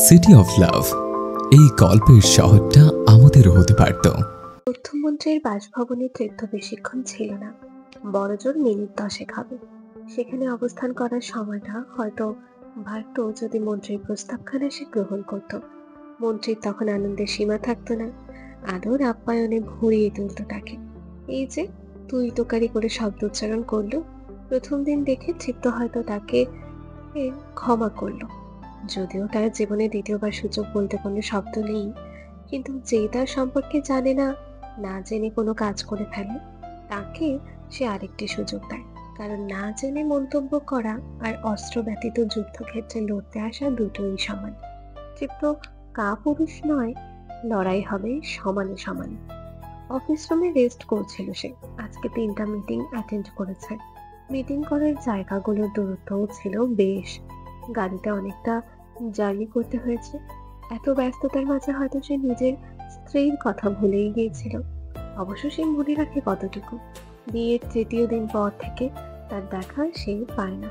City of love, এই গল্পের শহরটা আমাদেরও হতে পারত। তথ্যমন্ত্রীর বাসভবনে তৃপ্ত বেশিক্ষণ ছিল না, বড়জোর মিনিট 10 হবে। সেখানে অবস্থান করার সময়টা হয়তো বাড়ত যদি মন্ত্রীর প্রস্তাবখানা সে গ্রহণ করত। মন্ত্রীর তখন আনন্দের সীমা থাকতো না, আদর আপ্যায়নে ভরিয়ে তুলত তাকে। এই যে তুই তোকারি করে শব্দ উচ্চারণ করলো, প্রথম দিন দেখে তৃপ্ত হয়তো তাকে ক্ষমা করলো, যদিও তার জীবনে দ্বিতীয়বার সুযোগ বলতে কোনো শব্দ নেই। কিন্তু যে তার সম্পর্কে জানে না, না জেনে কোনো কাজ করে ফেলে, তাকে সে আরেকটি সুযোগ দেয়। কারণ না জেনে মন্তব্য করা আর অস্ত্র ব্যতীত যুদ্ধক্ষেত্রে লড়তে আসা দুটোই সমান। তৃপ্ত কাপুরুষ নয়, লড়াই হবে সমানে সমানে। অফিস রুমে রেস্ট করছিল সে। আজকে 3টা মিটিং অ্যাটেন্ড করেছে। মিটিং করার জায়গাগুলোর দূরত্বও ছিল বেশ। গাড়িতে অনেকটা জার্নি করতে হয়েছে। এত ব্যস্ততার মাঝে হয়তো সে নিজের স্ত্রীর কথা ভুলেই গিয়েছিল। অবশ্য সে মনে রাখে কতটুকু। বিয়ের 3য় দিন পর থেকে তার দেখা সে পায় না।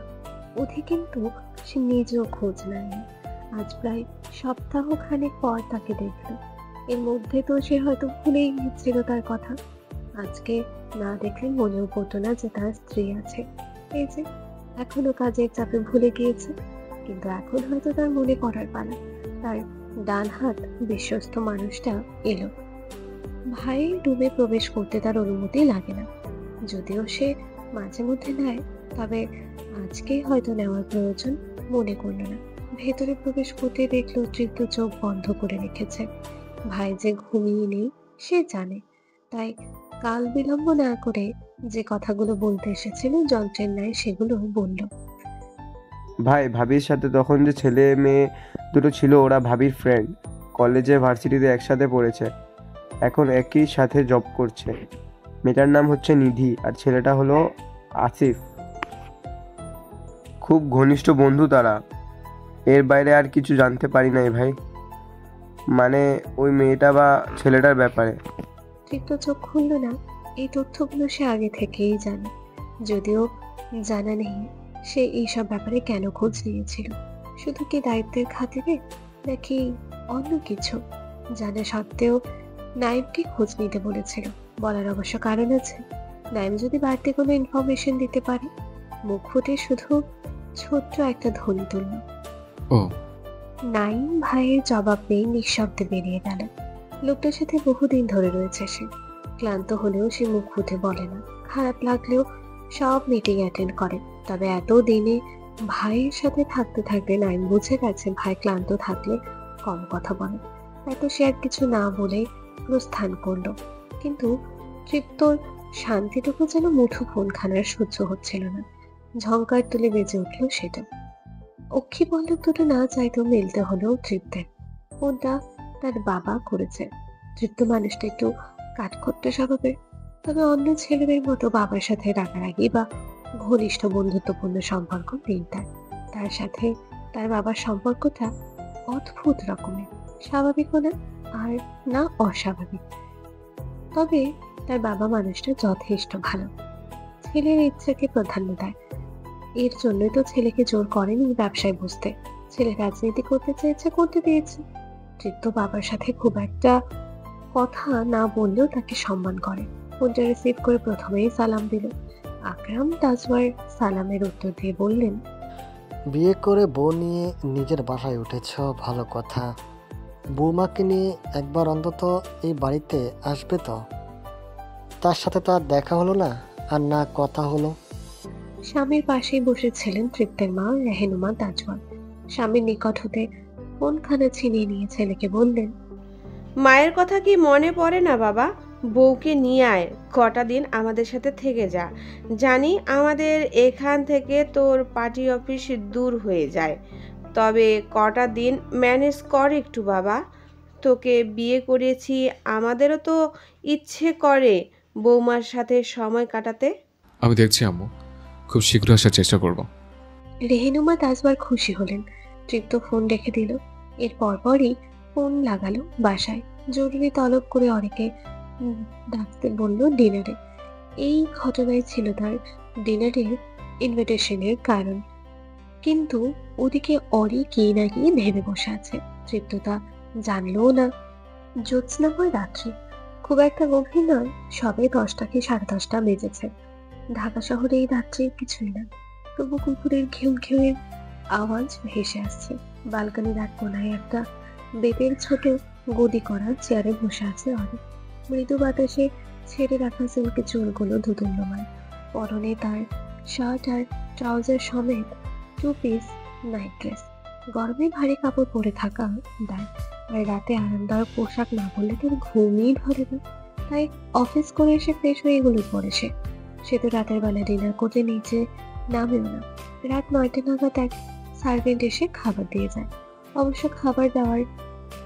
অধি কিন্তু সে নিজেও খোঁজ নেয়নি। আজ প্রায় সপ্তাহখানেক পর তাকে দেখল। এর মধ্যে তো সে হয়তো ভুলেই গিয়েছিল তার কথা। আজকে না দেখলে মনেও পড়তো না যে তার স্ত্রী আছে। এই যে এখনো কাজের চাপে ভুলে গিয়েছে, কিন্তু এখন হয়তো তার মনে পড়ার পালা। তার ডান হাত বিশ্বস্ত মানুষটা এলো। ভাই রুমে প্রবেশ করতে তার অনুমতি লাগে না, যদিও সে মাঝে মধ্যে নেয়, তবে আজকেই হয়তো নেওয়ার প্রয়োজন মনে করলো না। ভেতরে প্রবেশ করতে দেখলো তৃপ্ত চোখ বন্ধ করে রেখেছে। ভাই যে ঘুমিয়ে নেই সে জানে, তাই কাল বিলম্ব না করে যে কথাগুলো বলতে এসেছিল যন্ত্রের ন্যায় সেগুলো বলল। ভাই, ভাবির সাথে তখন যে ছেলে মেয়ে দুটো ছিল ওরা ভাবির ফ্রেন্ড। কলেজে ভার্সিটিতে একসাথে পড়েছে, এখন একই সাথে জব করছে। মেয়েটার নাম হচ্ছে নিধি আর ছেলেটা হলো আসিফ। খুব ঘনিষ্ঠ বন্ধু তারা। এর বাইরে আর কিছু জানতে পারি নাই ভাই, মানে ওই মেয়েটা বা ছেলেটার ব্যাপারে। তৃপ্ত চোখ খুলল না। এই তথ্যগুলো সে আগে থেকেই জানে, যদিও জানা নেই সে এইসব ব্যাপারে কেন খোঁজ নিয়েছিল। শুধু কি দায়িত্বের খাতিরে, নাকি অন্য কিছু? জানা সত্ত্বেও নাইমকে খোঁজ নিতে বলেছিল। বলার অবশ্য কারণ আছে। নাইম যদি বাড়তি কোনো ইনফরমেশন দিতে পারে। মুখ ফুটে শুধু ছোট্ট একটা ধ্বনি তুলল। ও, নাইম ভাইয়ের জবাব পেয়ে নিঃশব্দে বেরিয়ে গেল। লোকটার সাথে বহুদিন ধরে রয়েছে সে। ক্লান্ত হলেও সে মুখ ফুটে বলে না। খারাপ লাগলেও সব মিটিং অ্যাটেন্ড করে। তবে এত দিনে ভাইয়ের সাথে থাকতে থাকতে নাইম বুঝে গেছে ভাই ক্লান্ত থাকলে কম কথা বলে। এত সে আর কিছু না বলে প্রস্থান করলো। কিন্তু তৃপ্তর শান্তিটুকু যেন মুঠো ফোনখানার সহ্য হচ্ছিল না। ঝংকার তুলে বেজে উঠলো সেটা। অক্ষি পল্লব দুটো না চাইতেও মিলতে হলেও তৃপ্তের। ফোনটা তার বাবা করেছে। তৃপ্ত মানুষটা একটু কাঠখোট্টা স্বভাবের, তবে অন্য ছেলেদের মতো বাবার সাথে রাগারাগি বা ঘনিষ্ঠ বন্ধুত্বপূর্ণ সম্পর্ক নেই তার। তার সাথে তার বাবার সম্পর্কটা অদ্ভুত রকমের, স্বাভাবিকও না আর না অস্বাভাবিক। তবে তার বাবা মানুষটা যথেষ্ট ভালো, ছেলের ইচ্ছাকে প্রাধান্য দেয়। এর জন্যই তো ছেলেকে জোর করেনি ব্যবসায় বসতে। ছেলে রাজনীতি করতে চেয়েছে, করতে দিয়েছে। তৃপ্ত বাবার সাথে খুব একটা কথা না বললেও তাকে সম্মান করে। ফোনটা রিসিভ করে প্রথমেই সালাম দিল। আকরাম তাজওয়ার সালামের উত্তর দিয়ে বললেন, বিয়ে করে বউ নিয়ে নিজের বাসায় উঠেছ, ভালো কথা। বৌমাকে নিয়ে একবার অন্তত এই বাড়িতে আসবে তো? তার সাথে তো আর দেখা হলো না, আর না কথা হলো। স্বামীর পাশেই বসেছিলেন তৃপ্তের মা রেহেনুমা তাজওয়ার। স্বামীর নিকট হতে ফোনখানা ছিনিয়ে নিয়ে ছেলেকে বললেন, মায়ের কথা কি মনে পড়ে না বাবা? বউকে নিয়ে আয়, কটা দিন আমাদের সাথে থেকে যা। জানি আমাদের এখান থেকে তোর পার্টি অফিস দূর হয়ে যায়, তবে কটা দিন ম্যানেজ কর একটু বাবা। তোকে বিয়ে করেছি, আমাদেরও তো ইচ্ছে করে বৌমার সাথে সময় কাটাতে। আমি দেখছি আম্মু, খুব শীঘ্র আসার চেষ্টা করব। রেহেনুমা তাজওয়ার খুশি হলেন। তৃপ্ত ফোন রেখে দিল। এর পরপরই ফোন লাগালো বাসায়। জরুরি তলব করে অনেকে ডাকতে বলল ডিনারে। এই ঘটনায় ছিল তার ডিনারের ইনভিটেশনের কারণ। কিন্তু ওদিকে অরি কি না কি ভেবে বসে আছে, তৃপ্ত তা জানলেও না। জ্যোৎস্নাময় রাত্রি, খুব একটা গভীর নয়, সবে 10টা কি 10:30 বেজেছে। ঢাকা শহরে এই রাত্রি কিছুই না, তবু কুকুরের ঘেউ ঘেউয়ের আওয়াজ ভেসে আসছে। বালকনির এক কোনায় একটা বেতের ছোট গদি করা চেয়ারে বসে আছে অরি। মৃদু বাতাসে ছেড়ে রাখা সিল্কের চুলগুলো ধুতুল্যমান। পরনে তার শার্ট আর ট্রাউজার সমেত 2 পিস নাইট ড্রেস। গরমে ভারী কাপড় পরে থাকা দেয়, আর রাতে আরামদায়ক পোশাক না পরলে তার ঘুমই ধরে না। তাই অফিস করে এসে ফ্রেশ হয়ে এগুলো পরে সে তো রাতের বেলা ডিনার করতে নিচে নামেও না। রাত 9টা নাগাদ এক সার্ভেন্ট এসে খাবার দিয়ে যায়। অবশ্য খাবার দেওয়ার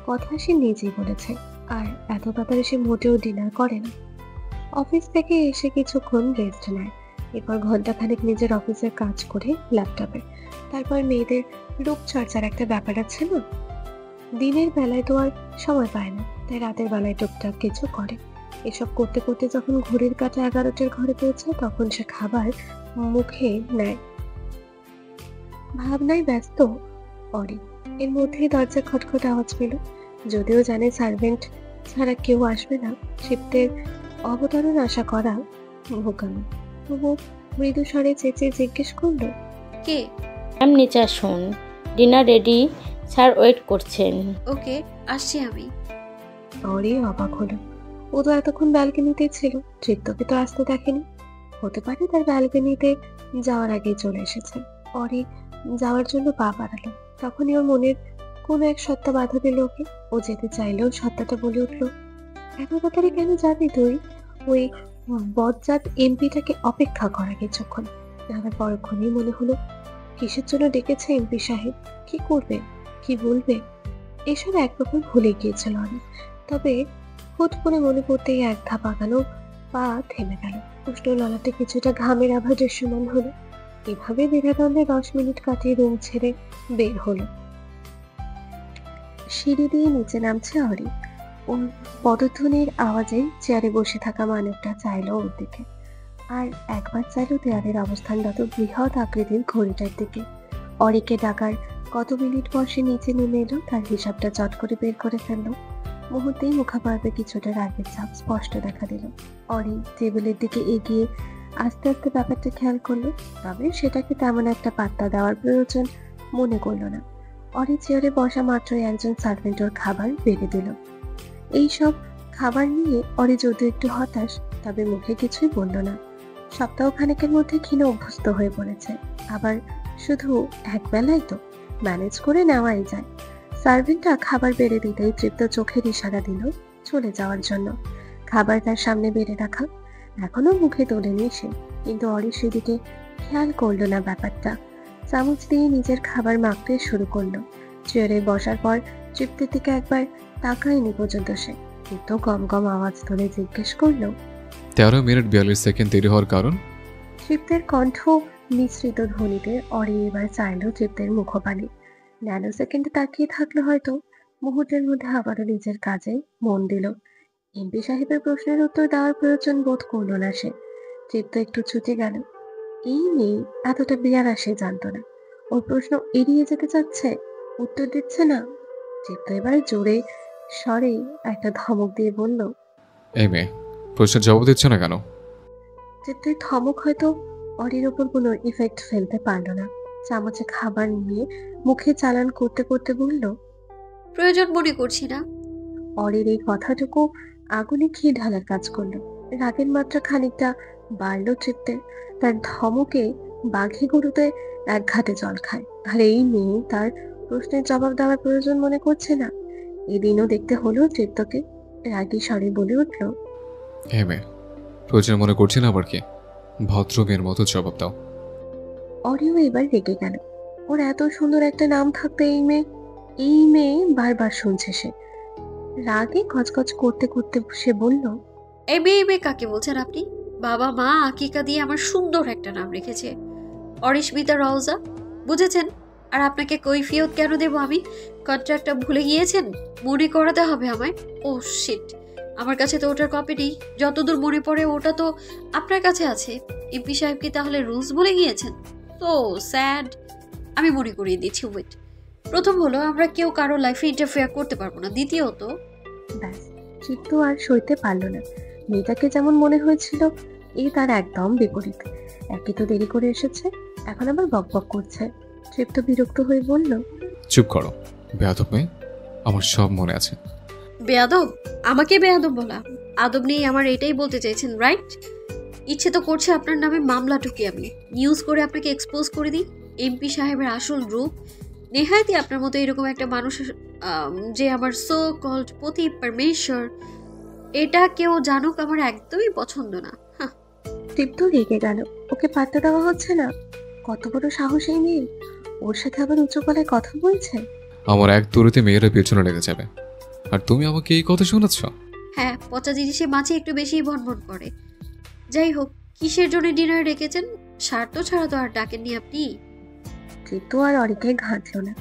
কথা সে নিজেই বলেছে, আর এত তাড়াতাড়ি সে মোটেও ডিনার করে না। অফিস থেকে এসে কিছুক্ষণ রেস্ট নেয়, এরপর ঘন্টাখানেক নিজের অফিসের কাজ করে ল্যাপটপে। তারপর মেয়েদের রূপচর্চার একটা ব্যাপার আছে না, দিনের বেলায় তো আর সময় পায় না, তাই রাতের বেলায় টুকটাক কিছু করে। এসব করতে করতে যখন ঘড়ির কাঁটা 11টার ঘরে পৌঁছায়, তখন সে খাবার মুখে নেয়। ভাবনায় ব্যস্ত অরি। এর মধ্যেই দরজা খটখট আওয়াজ পেল। যদিও জানে সার্ভেন্ট ছাড়া কেউ আসবে না, শিফটের অবতরণ আশা করা বোকামি, তবু মৃদু স্বরে চেঁচিয়ে জিজ্ঞেস করলো, কে? ম্যাম নিচে আসুন, ডিনার রেডি, স্যার ওয়েট করছেন। ওকে, আসছি আমি। অরি অবাক হলো। ও তো এতক্ষণ ব্যালকনিতে ছিল, তৃপ্তকে তো আসতে দেখেনি। হতে পারে তার ব্যালকনিতে যাওয়ার আগেই চলে এসেছে। অরি যাওয়ার জন্য পা বাড়ালো, তখনই ওর মনের কোনো এক সত্তা বাধা দিল ওকে। ও যেতে চাইলেও সত্তাটা বলে উঠলো, এত তাড়াতাড়ি কেন যাবি তুই? ওই বজ্জাত এমপিটাকে অপেক্ষা করা কিছুক্ষণ। আবার পরক্ষণেই মনে হলো, কিসের জন্য ডেকেছে এমপি সাহেব, কি করবে, কি বলবে, এসব একরকম ভুলে গিয়েছিল অনেক। তবে হুট করে মনে পড়তেই এক ধাপ আগানো পা থেমে গেল। উষ্ণ ললাটে কিছুটা ঘামের আভা দৃশ্যমান হলো। এভাবে দ্বিধাদ্বন্দ্বে 10 মিনিট কাটিয়ে রুম ছেড়ে বের হলো। সিঁড়ি দিয়ে নিচে নামছে অরি। ওর পদধ্বনির আওয়াজে চেয়ারে বসে থাকা মানবটা চাইলো ওর দিকে, আর একবার চাইলো দেয়ালের অবস্থানগত বৃহৎ আকৃতির ঘড়িটার দিকে। অরিকে ডাকার কত মিনিট পর সে নিচে নেমে এলো, তার হিসাবটা চট করে বের করে ফেললো। মুহূর্তেই মুখাপার্বে কিছুটা রাগের ছাপ স্পষ্ট দেখা দিল। অরি টেবিলের দিকে এগিয়ে আস্তে আস্তে ব্যাপারটা খেয়াল করলো, তবে সেটাকে তেমন একটা পাত্তা দেওয়ার প্রয়োজন মনে করলো না। অরি চেয়ারে বসা মাত্রই একজন সার্ভেন্ট ওর খাবার বেড়ে দিল। এইসব খাবার নিয়ে অরি যদিও একটু হতাশ, তবে মুখে কিছুই বলল না। সপ্তাহখানেকের মধ্যে ক্ষীণ অভ্যস্ত হয়ে পড়েছে, আবার শুধু একবেলাই তো ম্যানেজ করে নেওয়াই যায়। সার্ভেন্টটা খাবার বেড়ে দিতেই তৃপ্ত চোখের ইশারা দিল চলে যাওয়ার জন্য। খাবার তার সামনে বেড়ে রাখা, এখনো মুখে তোলেনি সে, কিন্তু অরি সেদিকে খেয়াল করলো না ব্যাপারটা। চামচ দিয়ে নিজের খাবার মাখতে শুরু করলো। চেয়ারে বসার পর তৃপ্তির দিকে একবার তাকায়নি পর্যন্ত সে, কিন্তু গম গম আওয়াজ তুলে জিজ্ঞেস করলো, 13 মিনিট 42 সেকেন্ড দেরি হওয়ার কারণ? তৃপ্তের কণ্ঠ মিশ্রিত ধ্বনিতে অরি এবার চাইলো তৃপ্তের মুখপানে। ন্যানো সেকেন্ডে তাকিয়ে থাকলো হয়তো, মুহূর্তের মধ্যে আবারও নিজের কাজে মন দিল। এমপি সাহেবের প্রশ্নের উত্তর দেওয়ার প্রয়োজন বোধ করলো না সে। তৃপ্ত একটু ছুটে গেল। এই মেয়ে এতটা বিয়ার সে জানতো না। ওর প্রশ্ন এড়িয়ে যেতে চাচ্ছে, উত্তর দিচ্ছে না। তৃপ্ত এবার জোরে স্বরে একটা ধমক দিয়ে বলল, এই মেয়ে, প্রশ্নের জবাব দিচ্ছ না কেন? তৃপ্তের ধমক হয়তো অরির ওপর কোনো ইফেক্ট ফেলতে পারলো না। চামচে খাবার নিয়ে মুখে চালান করতে করতে বলল, প্রয়োজন মনে করছি না। অরির এই কথাটুকু আগুনে ঘি ঢালার কাজ করলো। রাগের মাত্রা খানিকটা বাড়লো তৃপ্তের। তার ধমকে বাঘে গরুতে এক ঘাটে জল খায়, আর এই মেয়ে তার প্রশ্নের জবাব দেওয়ার প্রয়োজন মনে করছে না। এদিনও দেখতে হলো তৃপ্তকে। রাগী স্বরে বলে উঠল, এই মেয়ে, প্রয়োজন মনে করছি না আবার কি? ভদ্র মেয়ের মতো জবাব দাও। অরিও এবার রেগে গেল। ওর এত সুন্দর একটা নাম থাকতে এই মেয়ে বারবার শুনছে সে। রাগে গজগজ করতে করতে সে বলল, এই মেয়ে কাকে বলছেন আপনি? বাবা মা আকিকা দিয়ে আমার সুন্দর একটা নাম রেখেছে, অরিশমিতা রওজা, বুঝেছেন? আর আপনাকে কৈফিয়ত কেন দেব আমি? কন্ট্রাক্টটা ভুলে গিয়েছেন? মনে করাতে হবে আমায়। ও শিট, আমার কাছে তো ওটার কপি নেই। যতদূর মনে পড়ে ওটা তো আপনার কাছে আছে। এমপি সাহেব কি তাহলে রুলস বলে গিয়েছেন? তো স্যাড। আমি মনে করিয়ে দিচ্ছি, ওয়েট। প্রথম হলো, আমরা কেউ কারো লাইফে ইন্টারফেয়ার করতে পারবো না। দ্বিতীয়ত, ব্যাস, তৃপ্ত আর সইতে পারল না। মেয়েটাকে যেমন মনে হয়েছিল, এই তার একদম বিপরীত। একে তো দেরি করে এসেছে, এখন আবার বকবক করছে। তৃপ্ত বিরক্ত হয়ে বলল, চুপ করো বেয়াদব মেয়ে, আমার সব মনে আছে। বেয়াদব? আমাকে বেয়াদব বলা? আদব নেই আমার, এটাই বলতে চাইছেন, রাইট? ইচ্ছে তো করছে আপনার নামে মামলা ঠুকি আমি, নিউজ করে আপনাকে এক্সপোজ করে দিই। এমপি সাহেবের আসল রূপ। নেহায়তি আপনার মতো এরকম একটা মানুষ, যে আমার সো কল্ড পতি পরমেশ্বর, এটা কেউ জানুক আমার একদমই পছন্দ না। তৃপ্ত রেগে গেল। ওকে পাত্তা দেওয়া হচ্ছে না। কত বড় সাহস এই মেয়ে, ওর সাথে আবার উঁচু গলায় কথা বলছে। আমার এক দৌড়েতে মেয়েরা পেছনে লেগে যাবে, আর তুমি আমাকে এই কথা শোনাচ্ছ? হ্যাঁ, পচা জিনিসে মাছি একটু বেশি ভনভন করে। যাই হোক, কিসের জন্য ডিনার রেখেছেন? স্বার্থ ছাড়া তো আর ডাকেননি আপনি। তৃপ্ত আর অরিকে ঘাঁটল না।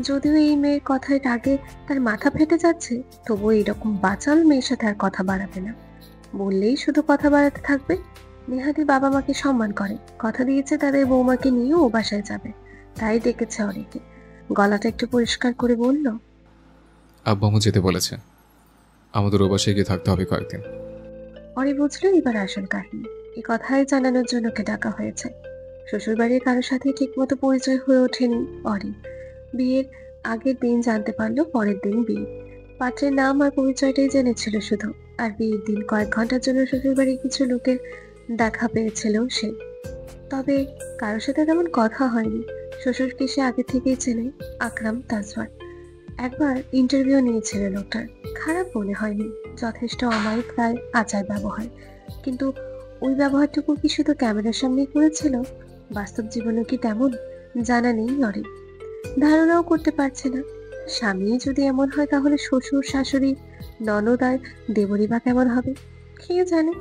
যদিও এই মেয়ের কথায় রাগে তার মাথা ফেটে যাচ্ছে, তবুও এরকম বাচাল মেয়ের সাথে আর কথা বাড়াবে না। বললেই শুধু কথা বাড়াতে থাকবে। নেহাতি বাবা মাকে সম্মান করে, কথা দিয়েছে তাদের বৌমাকে নিয়ে ও বাসায় যাবে, তাই ডেকেছে অরিকে। গলাটা একটু পরিষ্কার করে বলল, আব্বু আমু যেতে বলেছে, আমাদের ও বাসায় গিয়ে থাকতে হবে কয়েকদিন। অরি বুঝলো এবার আসল কাহিনী। এই কথাই জানানোর জন্য ওকে ডাকা হয়েছে। শ্বশুরবাড়ির কারোর সাথে ঠিক মতো পরিচয় হয়ে ওঠেনি অরি। বিয়ের আগের দিন জানতে পারলো পরের দিন বিয়ে। পাত্রের নাম আর পরিচয়টাই জেনেছিল শুধু। আর বিয়ের দিন কয়েক ঘন্টার জন্য শ্বশুরবাড়ির কিছু লোকের দেখা পেয়েছিল সে। তবে কারোর সাথে তেমন কথা হয়নি। শ্বশুরকে সে আগে থেকেই চেনে, আকরাম তাজওয়ার। একবার ইন্টারভিউ নিয়েছিল লোকটার, খারাপ মনে হয়নি। যথেষ্ট অমায়িক প্রায় আচার ব্যবহার, কিন্তু ওই ব্যবহারটুকু কি শুধু ক্যামেরার সামনেই করেছিল? বাস্তব জীবনে কি তেমন জানা নেই অরি। ধারণাও করতে পারছে না। স্বামী যদি এমন হয়, তাহলে শ্বশুর শাশুড়ি ননদ আর দেবরী বা কেমন হবে কে জানে।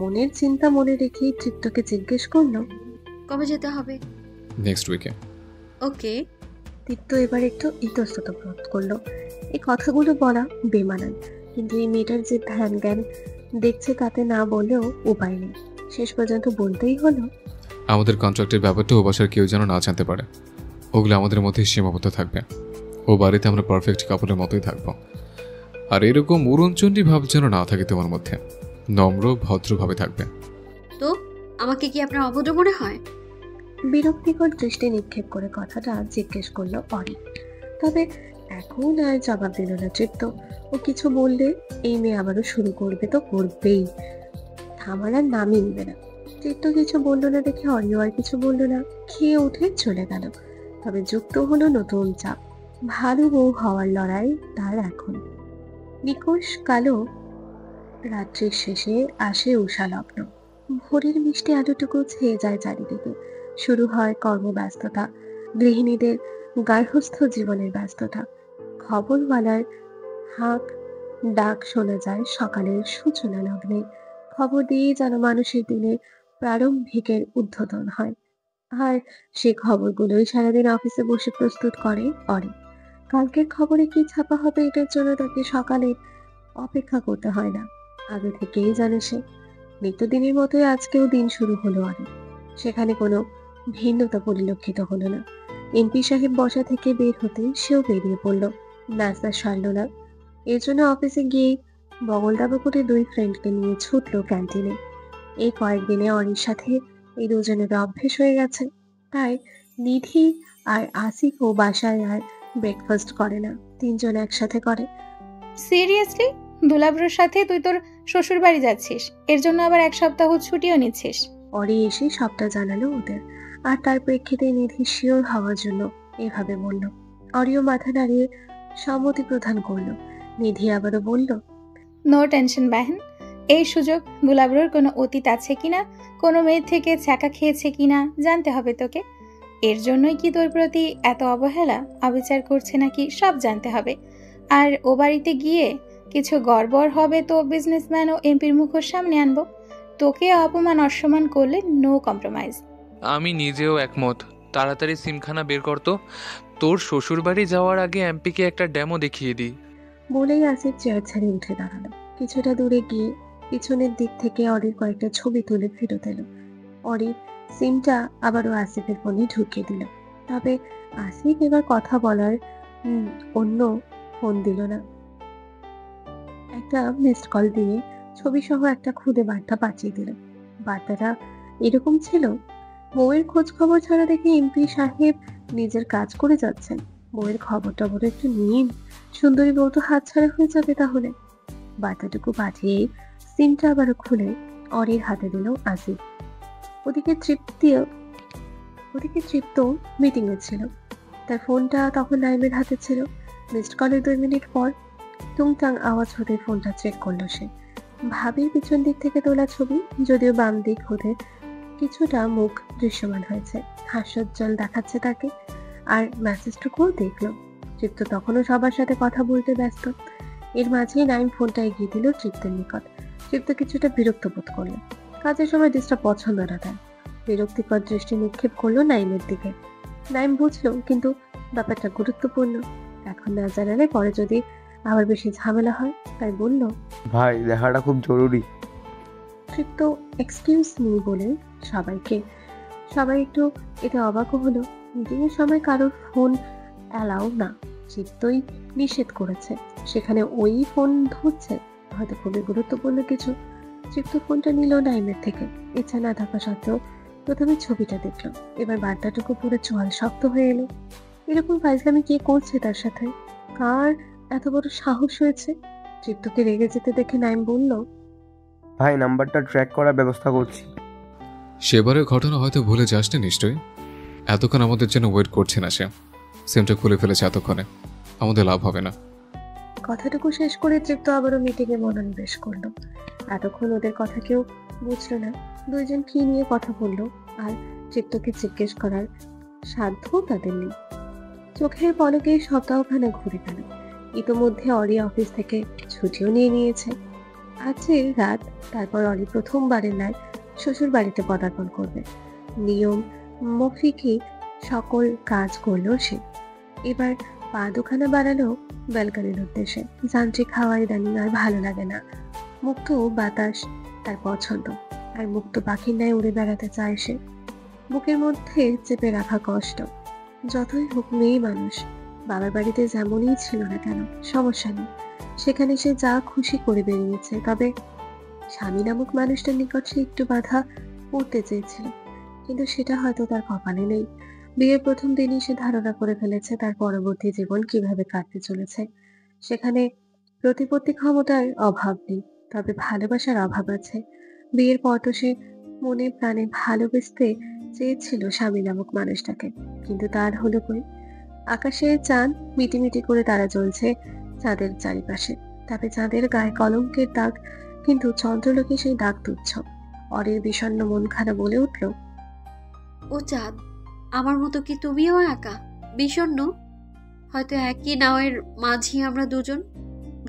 মনের চিন্তা মনে রেখেই তৃপ্তকে জিজ্ঞেস করলো, কবে যেতে হবে? নেক্সট উইকে। ওকে। তৃপ্ত এবার একটু ইতস্তত বোধ করলো। এই কথাগুলো বলা বেমানান, কিন্তু এই মেয়েটার যে ধ্যান জ্ঞান দেখছে তাতে না বলেও উপায় নেই। শেষ পর্যন্ত বলতেই হলো, আমাদের কন্ট্রাক্টের ব্যাপারটা ও বাসার কেউ যেন না জানতে পারে। ওগুলো আমাদের মধ্যে সীমাবদ্ধ থাকবে। ও বাড়িতে আমরা পারফেক্ট কাপড়ের মতোই থাকবো। আর এরকম উড়নচণ্ডী ভাব যেন না থাকে তোমার মধ্যে, নম্র ভদ্রভাবে থাকবে। তো আমাকে কি আপনার অভদ্র মনে হয়? বিরক্তিকর দৃষ্টি নিক্ষেপ করে কথাটা জিজ্ঞেস করলো অরি। তবে এখন আর জবাব দিল না তৃপ্ত। ও কিছু বললে এই মেয়ে আবারও শুরু করবে তো করবেই, থামার আর নামই নিবে না। তৃপ্ত কিছু বললো না দেখে অরিও আর কিছু বললো না, খেয়ে উঠে চলে গেল। তবে যুক্ত হলো নতুন চাপ, ভালো বউ হওয়ার লড়াই তার এখন। নিকোষ কালো রাত্রির শেষে আসে উষা লগ্ন। ভোরের মিষ্টি আলোটুকু ছেয়ে যায় চারিদিকে। শুরু হয় কর্মব্যস্ততা, গৃহিণীদের গার্হস্থ্য জীবনের ব্যস্ততা। খবরওয়ালার হাঁক ডাক শোনা যায় সকালের সূচনা লগ্নে। খবর দিয়ে যেন মানুষের দিনের প্রারম্ভিকের উদ্বোধন হয়। আর সে খবরগুলোই সারাদিন অফিসে বসে প্রস্তুত করে অরি। কালকের খবরে কি ছাপা হবে এটার জন্য তাকে সকালে অপেক্ষা করতে হয় না, আগে থেকেই জানে সে। নিত্যদিনের মতোই আজকেও দিন শুরু হলো অরি। সেখানে কোনো ভিন্নতা পরিলক্ষিত হলো না। এমপি সাহেব বসা থেকে বের হতে সেও বেরিয়ে পড়ল। নাস্তা সারল না, এর জন্য অফিসে গিয়ে বগল দাবা করে 2 ফ্রেন্ডকে নিয়ে ছুটলো ক্যান্টিনে। এই কয়েকদিনে অরির সাথে এই দুজনের অভ্যেস হয়ে গেছে, তাই নিধি আর আসিফও বাসায় আর ব্রেকফাস্ট করে না, 3 জন একসাথে করে। সিরিয়াসলি? দুলাব্রোর সাথে তুই তোর শ্বশুর বাড়ি যাচ্ছিস, এর জন্য আবার 1 সপ্তাহ ছুটিও নিচ্ছিস? অরি এসে সবটা জানালো ওদের, আর তার প্রেক্ষিতে নিধি শিওর হওয়ার জন্য এভাবে বলল। অরিও মাথা নাড়িয়ে সম্মতি প্রদান করলো। নিধি আবারও বলল, নো টেনশন বাহেন, এই সুযোগ দুলাব্রোর কোনো অতীত আছে কিনা, কোনো মেয়ের থেকে ছ্যাঁকা খেয়েছে কিনা জানতে হবে তোকে। এর জন্যই কি তোর প্রতি এত অবহেলা, অবিচার করছে নাকি সব জানতে হবে। আর ও বাড়িতে গিয়ে কিছু গড়বড় হবে তো বিজনেসম্যান ও এমপির মুখের সামনে আনবো। তোকে অপমান অসম্মান করলে নো কম্প্রোমাইজ। আমি নিজেও একমত। তাড়াতাড়ি সিমখানা বের করতো। তোর শ্বশুরবাড়ি যাওয়ার আগে এমপিকে একটা ডেমো দেখিয়ে দিই। বলেই আসিফ চেয়ার ছেড়ে উঠে দাঁড়ালো। কিছুটা দূরে গিয়ে পিছনের দিক থেকে অরির কয়েকটা ছবি তুলে ফেরত এলো। অরি সিমটা আবারও আসিফের ফোনে ঢুকিয়ে দিল। তবে আসিফ এবার কথা বলার অন্য ফোন দিল না, একটা মিসড কল দিয়ে ছবি সহ একটা খুদে বার্তা পাঠিয়ে দিল। বার্তাটা এরকম ছিল, বউয়ের খোঁজ খবর ছাড়া দেখে এমপি সাহেব নিজের কাজ করে যাচ্ছেন। বউয়ের খবর টবর একটু নিন, সুন্দরী বউ তো হাতছাড়া হয়ে যাবে তাহলে। বার্তাটুকু পাঠিয়ে সিমটা আবারও খুলে অরির হাতে দিল আসিফ। ওদিকে তৃপ্ত মিটিং এ ছিল, তার ফোনটা তখন নাইমের হাতে ছিল। মিসড কলের 2 মিনিট পর টুংটাং আওয়াজ হতে ফোনটা চেক করলো সে। ভাবির পিছন দিক থেকে তোলা ছবি, যদিও বাম দিক হতে কিছুটা মুখ দৃশ্যমান হয়েছে, হাস্যোজ্জ্বল দেখাচ্ছে তাকে। আর মেসেজটুকুও দেখলো। তৃপ্ত তখনও সবার সাথে কথা বলতে ব্যস্ত। এর মাঝেই নাইম ফোনটা এগিয়ে দিল তৃপ্তের নিকট। তৃপ্ত কিছুটা বিরক্ত বোধ করলো, কাজের সময় ডিস্টার্ব পছন্দ না তার। বিরক্তিকর দৃষ্টি নিক্ষেপ করলো নাইমের দিকে। নাইম বুঝলো কিন্তু ব্যাপারটা গুরুত্বপূর্ণ, এখন না জানালে পরে যদি আবার বেশি ঝামেলা হয়, তাই বলল, ভাই দেখাটা খুব জরুরি। তৃপ্ত এক্সকিউজ মি বলে সবাই একটু এতে অবাকও হলো। মিটিং এর সময় কারোর ফোন অ্যালাউ না, তৃপ্তই নিষেধ করেছে, সেখানে ওই ফোন ধরছে, হয়তো খুবই গুরুত্বপূর্ণ কিছু। তৃপ্ত ফোনটা নিল নাইমের থেকে, ইচ্ছা না থাকা সত্ত্বেও প্রথমে ছবিটা দেখলো, এবার বার্তাটুকু পুরো চোয়াল শক্ত হয়ে এলো। এরকম ফাইজলামি কে করছে তার সাথে, কার এত বড় সাহস হয়েছে? তৃপ্তকে রেগে যেতে দেখে নাইম বলল, ভাই নাম্বারটা ট্র্যাক করার ব্যবস্থা করছি। সেবারের ঘটনা হয়তো ভুলে যাস না নিশ্চয়ই। এতক্ষণ আমাদের জন্য ওয়েট করছে না সে। সিমটা খুলে ফেলেছে এতক্ষণে, আমাদের লাভ হবে না। কথাটুকু শেষ করে তৃপ্ত আবারও মিটিং এ মনোনিবেশ করলো। এতক্ষণ ওদের কথা কেউ বুঝলো না, দুইজন কি নিয়ে কথা বললো আর তৃপ্তকে জিজ্ঞেস করার সাধ্য তাদের নেই। চোখের পলকে সপ্তাহখানে ঘুরে গেল। ইতোমধ্যে অরি অফিস থেকে ছুটিও নিয়ে নিয়েছে। আজকের রাত, তারপর অরি প্রথমবারের ন্যায় শ্বশুর বাড়িতে পদার্পণ করবে। নিয়ম মফিকি সকল কাজ করলো সে। এবার পা দুখানা বাড়ালো ব্যালকনির উদ্দেশ্যে। যান্ত্রিক হাওয়া ইদানিং আর ভালো লাগে না। মুক্ত বাতাস তার পছন্দ, আর মুক্ত পাখির ন্যায় উড়ে বেড়াতে চায় সে। বুকের মধ্যে চেপে রাখা কষ্ট। যতই হোক মেয়ে মানুষ, বাবার বাড়িতে যেমনই ছিল না কেন সমস্যা নেই, সেখানে সে যা খুশি করে বেরিয়েছে। তবে স্বামী নামক মানুষটার নিকট সে একটু বাধা পড়তে চেয়েছিল, কিন্তু সেটা হয়তো তার কপালে নেই। বিয়ের প্রথম দিনই সে ধারণা করে ফেলেছে তার পরবর্তী জীবন কিভাবে কাটতে চলেছে। সেখানে প্রতিপত্তি ক্ষমতার অভাব নেই, তবে ভালোবাসার অভাব আছে। বিয়ের পর তো সে মনে প্রাণে ভালোবেসতে চেয়েছিল স্বামী নামক মানুষটাকে, কিন্তু তার হলো কই। আকাশে চাঁদ মিটিমিটি করে তারা জ্বলছে চাঁদের চারিপাশে, তবে চাঁদের গায়ে কলঙ্কের দাগ, কিন্তু চন্দ্রলোকে সেই দাগ তুচ্ছ। অরের বিষণ্ণ মন খারাপ বলে উঠল, ও চাঁদ, আমার মতো কি তুমিও একা বিষণ্ণ? হয়তো একই নাওয়ের মাঝি আমরা দুজন।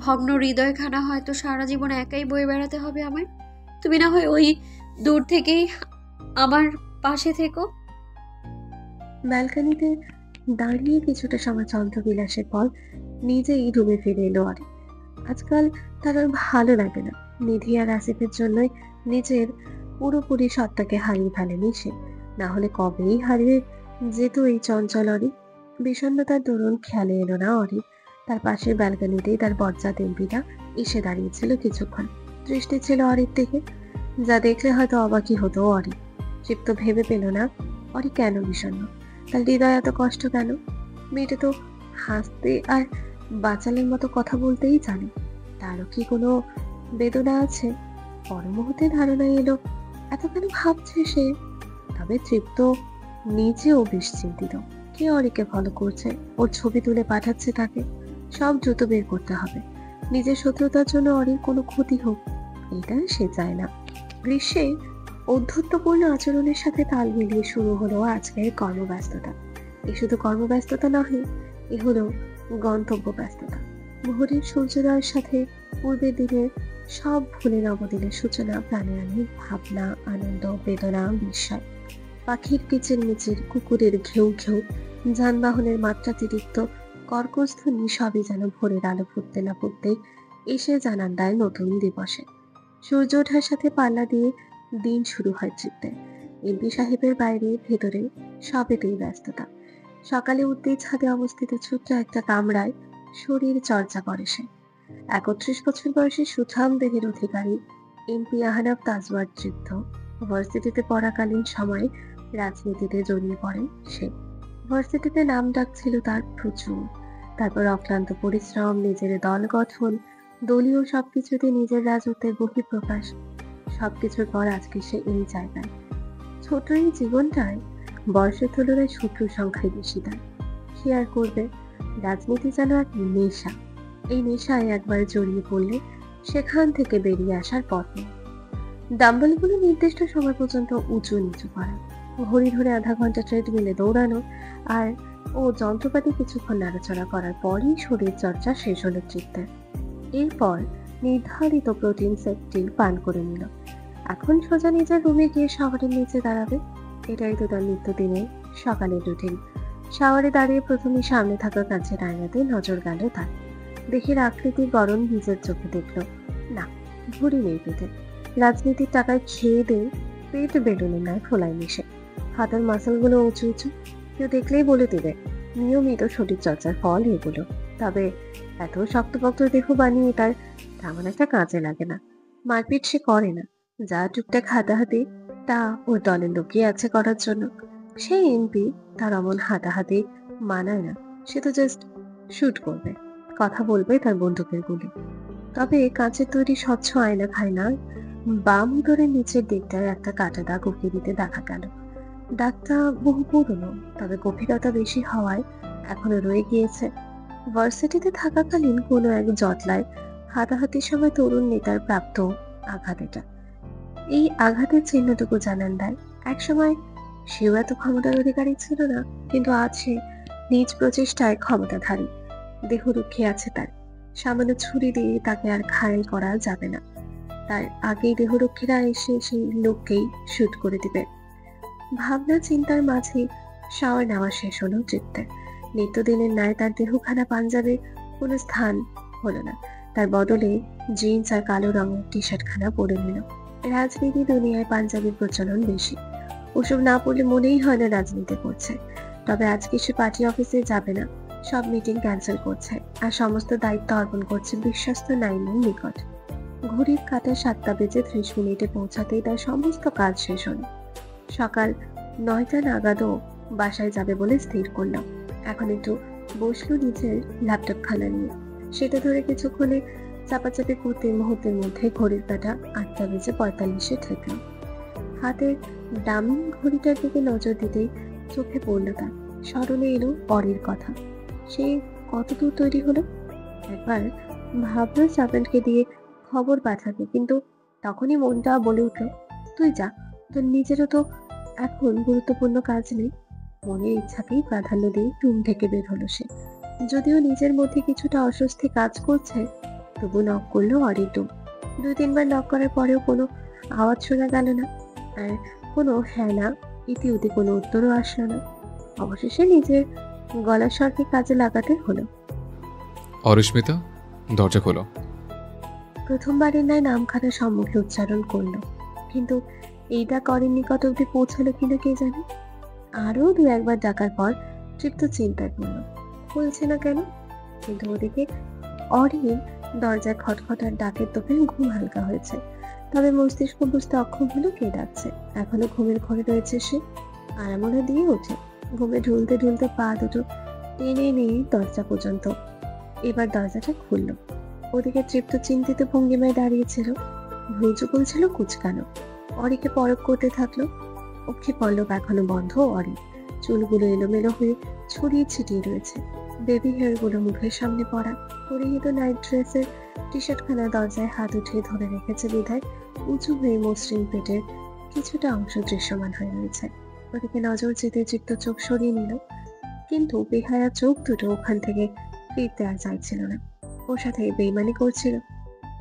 ভগ্ন হৃদয়খানা হয়তো সারা জীবন একাই বয়ে বেড়াতে হবে আমায়। তুমি না হয় ওই দূর থেকেই আমার পাশে থেকো। ব্যালকনিতে দাঁড়িয়ে কিছুটা সময় চন্দ্রবিলাসের পর নিজেই রুমে ফিরে এলো অরি। আজকাল তার আর ভালো লাগে না। নিধি আর আসিফের জন্যই নিজের পুরোপুরি সত্তাকে হারিয়ে ফেলেনি সে, না হলে কবেই হারিয়ে যেত এই চঞ্চল অরি। বিষণ্ণতার দরুন খেয়ালে এলো না অরি। তার পাশের ব্যালকনিতেই তার বজ্জাত এমপিটা এসে দাঁড়িয়েছিল কিছুক্ষণ। দৃষ্টি ছিল অরির দিকে, যা দেখলে হয়তো অবাকই হতো অরি। তৃপ্ত ভেবে পেল না অরি কেন বিষণ্ণ, তার হৃদয় এত কষ্ট কেন। মেয়েটা তো হাসতে আর বাচালের মতো কথা বলতেই জানে, তারও কি কোনো বেদনা আছে? পর মুহূর্তে ধারণা এলো এত কেন ভাবছে সে। তবে তৃপ্ত নিজেও বেশ চিন্তিত। কে অরিকে ফলো করছে, ওর ছবি তুলে পাঠাচ্ছে তাকে। সব দ্রুত বের করতে হবে, নিজের শত্রুতার জন্য অরির কোনো ক্ষতি হোক, এটা সে চায় না। গ্রীষ্মে ঔদ্ধত্যপূর্ণ আচরণের সাথে তাল মিলিয়ে শুরু হলো আজকের কর্মব্যস্ততা। এ শুধু কর্মব্যস্ততা নহে, এ হলো গন্তব্য ব্যস্ততা। ভোরের সূর্যোদয়ের সাথে পূর্বের দিনের সব ভুলে নবদিনের সূচনা। প্রাণে আনে ভাবনা, আনন্দ, বেদনা, বিস্ময়। পাখির কিচিরমিচির, কুকুরের ঘেউ ঘেউ, যানবাহনের মাত্রাতিরিক্ত কর্কশধ্বনি সবই যেন ভোরের আলো ফুটতে না ফুটতে এসে জানান দেয় নতুন দিবসে। সূর্য ওঠার সাথে পাল্লা দিয়ে দিন শুরু হয় তৃপ্তে। এমপি সাহেবের বাইরে ভেতরে সবেতেই ব্যস্ততা। সকালে উঠতেই ছাদে অবস্থিত ছোট্ট একটা কামরায় শরীর চর্চা করে সে। ৩১ বছর বয়সী সুঠাম দেহের অধিকারী এমপি আহনাফ তাজওয়ার তৃপ্ত ভার্সিটিতে পড়াকালীন সময়ে রাজনীতিতে জড়িয়ে পড়েন সে। ভার্সিটিতে নাম ডাক ছিল তার প্রচুর। তারপর অক্লান্ত পরিশ্রম, নিজের দল গঠন, দলীয় সবকিছুতে নিজের রাজত্বের বহিঃপ্রকাশ, সবকিছুর পর আজকে সে এই জায়গায়। ছোট এই জীবনটায় বয়সের তুলনায় শত্রুর সংখ্যাই বেশি তার। সে আর করবে? রাজনীতি যেন এক নেশা। এই নেশায় একবার জড়িয়ে পড়লে সেখান থেকে বেরিয়ে আসার পথ নেই। ডাম্বেলগুলো নির্দিষ্ট সময় পর্যন্ত উঁচু নিচু করা, ঘড়ি ধরে আধা ঘন্টা ট্রেডমিলে দৌড়ানো, আর ও যন্ত্রপাতি কিছুক্ষণ নাড়াচাড়া করার পরই শরীর চর্চা শেষ হলো তৃপ্তের। এরপর নির্ধারিত প্রোটিন সেটটি পান করে নিল। এখন সোজা নিজের রুমে গিয়ে শাওয়ারের নিচে দাঁড়াবে। এটাই তো তার নিত্যদিনের সকালের রুটিন। শাওয়ারে দাঁড়িয়ে প্রথমে সামনে থাকা কাঁচের আয়নাতে নজর গেল তার। দেহের আকৃতি গড়ন নিজের চোখে দেখল না, ভুঁড়ি নেই পেটে। রাজনীতির টাকায় খেয়ে দিয়ে পেট বেলুনের নয় ফোলাই মিশে। হাতের মাসলগুলো উঁচু উঁচু, কেউ দেখলেই বলে দেবে নিয়মিত শরীর চর্চার ফল এগুলো। তবে এত শক্তপোক্ত দেহ বানিয়ে তার তেমন একটা কাজে লাগে না। মারপিট সে করে না, যা টুকটাক হাতাহাতি তা ওর দলের লোকই আছে করার জন্য। সেই এমপি, তার অমন হাতাহাতি মানায় না। সে তো জাস্ট শুট করবে, কথা বলবে তার বন্দুকের গুলি। তবে কাঁচের তৈরি স্বচ্ছ আয়না খায় না বাম উদরের নিচের দিকটায় একটা কাটা দাগ উকিয়ে দিতে দেখা গেল। দাগটা বহু পুরনো, তবে গভীরতা বেশি হওয়ায় এখনো রয়ে গিয়েছে। ভার্সিটিতে থাকাকালীন কোনো এক জটলায় হাতাহাতির সময় তরুণ নেতার প্রাপ্ত আঘাত এটা। এই আঘাতের চিহ্নটুকু জানান দেয় একসময় সেও এত ক্ষমতার অধিকারী ছিল না, কিন্তু আজ সে নিজ প্রচেষ্টায় ক্ষমতাধারী। দেহরক্ষী আছে তার, সামান্য ছুরি দিয়ে তাকে আর ঘায়েল করা যাবে না। তার আগেই দেহরক্ষীরা এসে সেই লোককেই শুট করে দিবে। ভাবনা চিন্তার মাঝে শাওয়ার নেওয়া শেষ হলো তৃপ্তের। নিত্যদিনের ন্যায় তার দেহখানা পাঞ্জাবের কোনো স্থান হলো না। তার বদলে জিন্স আর কালো রঙের টি শার্ট খানা পরে নিল। রাজনীতি দুনিয়ায় পাঞ্জাবির প্রচলন বেশি। ওসব না পড়লে মনেই হয় না রাজনীতি করছে। তবে আজকে সে পার্টি অফিসে যাবে না, সব মিটিং ক্যান্সেল করছে আর সমস্ত দায়িত্ব অর্পণ করছে বিশ্বস্ত নাইমের নিকট। ঘড়ির কাঁটা 7টা বেজে 30 মিনিটে পৌঁছাতেই তার সমস্ত কাজ শেষ হল। সকাল 9টা নাগাদও বাসায় যাবে বলে স্থির করল। এখন একটু বসলো নিজের ল্যাপটপ খানা নিয়ে। সেটা ধরে কিছুক্ষণে চাপাচাপি করতে মুহূর্তের মধ্যে ঘড়ির কাঁটা 8টা বেজে 45-এ ঠেকল। হাতের দামি ঘড়িটার দিকে নজর দিতেই চোখে পড়ল তার। স্মরণে এলো অরির কথা। সে কতদূর তৈরি হলো? একবার ভাবলো সার্ভেন্টকে দিয়ে খবর পাঠাবে, কিন্তু তখনই মনটা বলে উঠল তুই যা, তোর নিজেরও তো এখন গুরুত্বপূর্ণ কাজ নেই। মনের ইচ্ছাকেই প্রাধান্য দিয়ে রুম থেকে বের হলো সে। যদিও নিজের মধ্যে কিছুটা অস্বস্তি কাজ করছে, তবু নক করলো অরির রুম। 2-3 বার নক করার পরেও কোনো আওয়াজ শোনা গেল না, আর কোনো হ্যাঁ না ইতিউতি কোনো উত্তরও আসলো না। অবশেষে নিজের গলার স্বরকে কাজে লাগাতে হলো। অরিস্মিতা, দরজা খোলো। প্রথমবারের ন্যায় নামখানা সম্মুখে উচ্চারণ করলো, কিন্তু এইটা করেন নিকট অব্দি পৌঁছালো কিনা কে জানে। আরো 2-1 ডাকার পর তৃপ্ত চিন্তায় পড়লো খুলছে না কেন। কিন্তু ওদিকে অরিন দরজায় খটখটার ডাকের তোপে ঘুম হালকা হয়েছে, তবে মস্তিষ্ক বুঝতে অক্ষম হলো কে ডাকছে। এখনো ঘুমের ঘরে রয়েছে সে। আরামোড়া দিয়ে ওঠে, ঘুমে ঢুলতে ঢুলতে পা দুটো টেনে নিয়ে দরজা পর্যন্ত। এবার দরজাটা খুললো। ওদিকে তৃপ্ত চিন্তিত ভঙ্গিমায় দাঁড়িয়েছিল, ভ্রুযুগল ছিল কুচকানো। অরিকে পরখ করতে থাকলো। অক্ষি পল্লব এখনো বন্ধ। অরি চুলগুলো এলোমেলো হয়ে ছড়িয়ে ছিটিয়ে রয়েছে, বেবি হেয়ার গুলো মুখের সামনে পড়া। পরিহিত নাইট ড্রেসের টি শার্ট খানা দরজায় হাত উঠিয়ে ধরে রেখেছে বিধায় উঁচু হয়ে মসৃণ পেটের কিছুটা অংশ দৃশ্যমান হয়ে রয়েছে। ওদিকে নজর যেতে তৃপ্ত চোখ সরিয়ে নিল, কিন্তু বেহায়া চোখ দুটো ওখান থেকে ফিরতে আর চাইছিল না। ওর সাথে বেইমানি করছিল।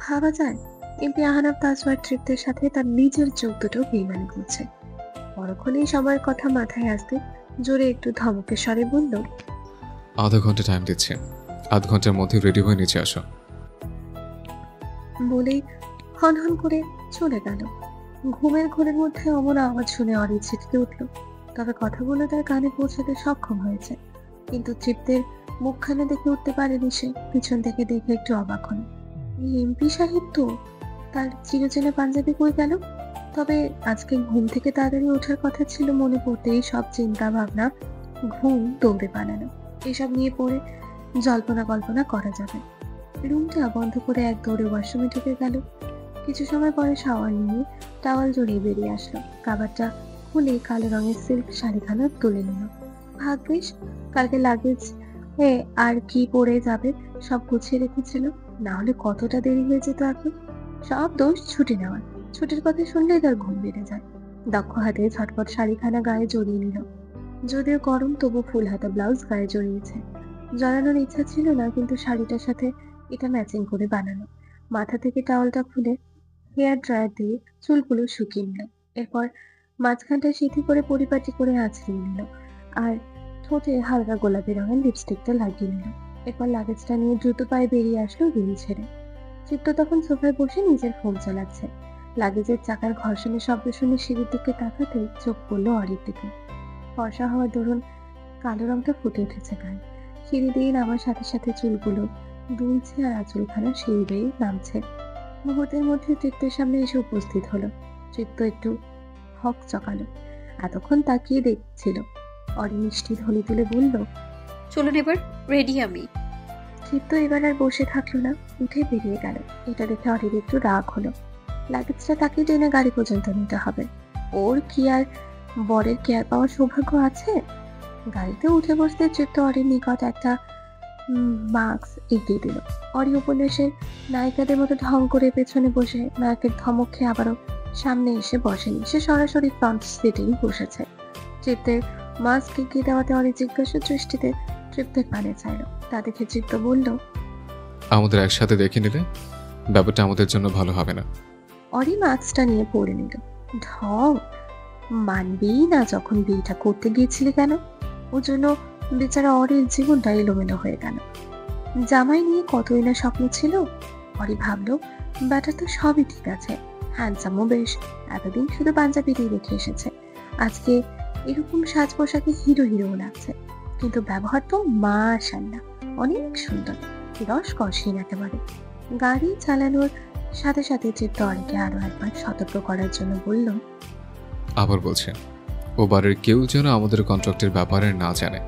ভাবা যায় এমপি আহনাফ তাজওয়ার তৃপ্তের সাথে তার নিজের চোখ দুটো বেইমানি করছে। পরক্ষণেই সময়ের কথা মাথায় আসতে জোরে একটু ধমকের স্বরে বলল, আধা ঘন্টা টাইম দিচ্ছে, আধ ঘন্টার মধ্যে রেডি হয়ে নিচে আসো। বলেই হনহন করে চলে গেল। ঘুমের ঘোরের মধ্যে অমন আওয়াজ শুনে অরি ছিটকে উঠল, তবে কথাগুলো তার কানে পৌঁছাতে সক্ষম হয়েছে। কিন্তু তৃপ্তের মুখখানা দেখে উঠতে পারেনি সে। পিছন থেকে দেখে একটু অবাক হল। এই এমপি সাহেব তো, তার চিরচেনা পাঞ্জাবি কই গেল? তবে আজকে ঘুম থেকে তাড়াতাড়ি ওঠার কথা ছিল, মনে পড়তেই সব চিন্তা ভাবনা ঘুম দৌড়ে পালানো। এসব নিয়ে পড়ে জল্পনা কল্পনা করা যাবে। রুমটা বন্ধ করে এক দৌড়ে ওয়াশরুমে ঢুকে গেল। কিছু সময় পরে শাওয়ার নিয়ে টাওয়াল জড়িয়ে বেরিয়ে আসলো। কাবারটা খুলে কালো রঙের সিল্ক শাড়িখানা তুলে নিল। ভাগ্যিস কালকে লাগেজ আর কি পরে যাবে সব গুছিয়ে রেখেছিল, না হলে কতটা দেরি হয়ে যেত এখন। সব দোষ ছুটি নেওয়ার। ছুটির কথা শুনলেই তার ঘুম বেড়ে যায়। দক্ষ হাতে ঝটপট শাড়িখানা গায়ে জড়িয়ে নিল। যদিও গরম, তবু ফুল হাতা ব্লাউজ গায়ে জড়িয়েছে। জড়ানোর ইচ্ছা ছিল না, কিন্তু শাড়িটার সাথে এটা ম্যাচিং করে বানানো। মাথা থেকে টাওয়ালটা খুলে হেয়ার ড্রায়ার দিয়ে চুলগুলো শুকিয়ে নিল। এরপর মাঝখানটা সিথি করে পরিপাটি করে আঁচড়িয়ে নিল আর ঠোঁটে হালকা গোলাপি রঙের লিপস্টিকটা লাগিয়ে নিল। এরপর লাগেজটা নিয়ে দ্রুত পায়ে বেরিয়ে আসলো রুম ছেড়ে। চিত্ত তখন সোফায় বসে নিজের ফোন চালাচ্ছে। লাগেজের চাকার ঘর্ষণের শব্দ শুনে সিঁড়ির দিকে তাকাতেই চোখ পড়লো অরির দিকে। ফর্সা হওয়ার দরুন কালো রংটা ফুটে উঠেছে গায়ে। সিঁড়ি দিয়ে নামার সাথে সাথে চুলগুলো দুলছে আর আঁচলখানা সিঁড়ি বেয়ে নামছে। মুহূর্তের মধ্যে চিত্তের সামনে এসে উপস্থিত হলো। চিত্ত একটু হক চকালো। এতক্ষণ তাকিয়ে দেখছিল। অরি মিষ্টি ধ্বনি তুলে বলল, চলুন এবার, রেডি আমি। চিত্ত এবার আর বসে থাকলো না, উঠে বেরিয়ে গেল। এটা দেখে অরির একটু রাগ হলো। লাগেজটা তাকে টেনে গাড়ি পর্যন্ত নিতে হবে। ওর কি আর বরের কেয়ার পাওয়ার সৌভাগ্য আছে? গাড়িতে উঠে বসতে চিত্ত অরির নিকট একটা মাস্ক এগিয়ে দিল। অরি উপন্যাসের নায়িকাদের মতো ঢং করে পেছনে বসে নায়কের ধমক খেয়ে আবারও সামনে এসে বসেনি। সে সরাসরি ফ্রন্ট সিটেই বসেছে। চিত্তের মাস্ক এগিয়ে দেওয়াতে অরি জিজ্ঞাসা দৃষ্টিতে তৃপ্তের পানে চাইল। তা দেখে চিত্ত বলল, আমাদের একসাথে দেখে নিলে ব্যাপারটা আমাদের জন্য ভালো হবে না। অরি মাস্কটা নিয়ে পড়ে নিল। ঢং মানবি না? যখন বিয়েটা করতে গিয়েছিলি কেন? ওর জন্য বেচারা অরির জীবনটা এলোমেলো হয়ে গেল। জামাই নিয়ে কতই না স্বপ্ন ছিল। অরি ভাবলো ব্যাটা তো সবই ঠিক আছে, হ্যান্ডসামও বেশ। এতদিন শুধু পাঞ্জাবিতেই রেখে এসেছে, আজকে এরকম সাজ পোশাকে হিরো হিরো লাগছে। কিন্তু ব্যবহার তো মাশাআল্লাহ অনেক সুন্দর, রসকসহীন একেবারে। গাড়ি চালানোর সাথে সাথে চিত্ত অরিকে আরো একবার সতর্ক করার জন্য বলল, আবার বলছে ও বাড়ির কেউ যেন আমাদের কন্ট্রাক্টের ব্যাপারে না জানে।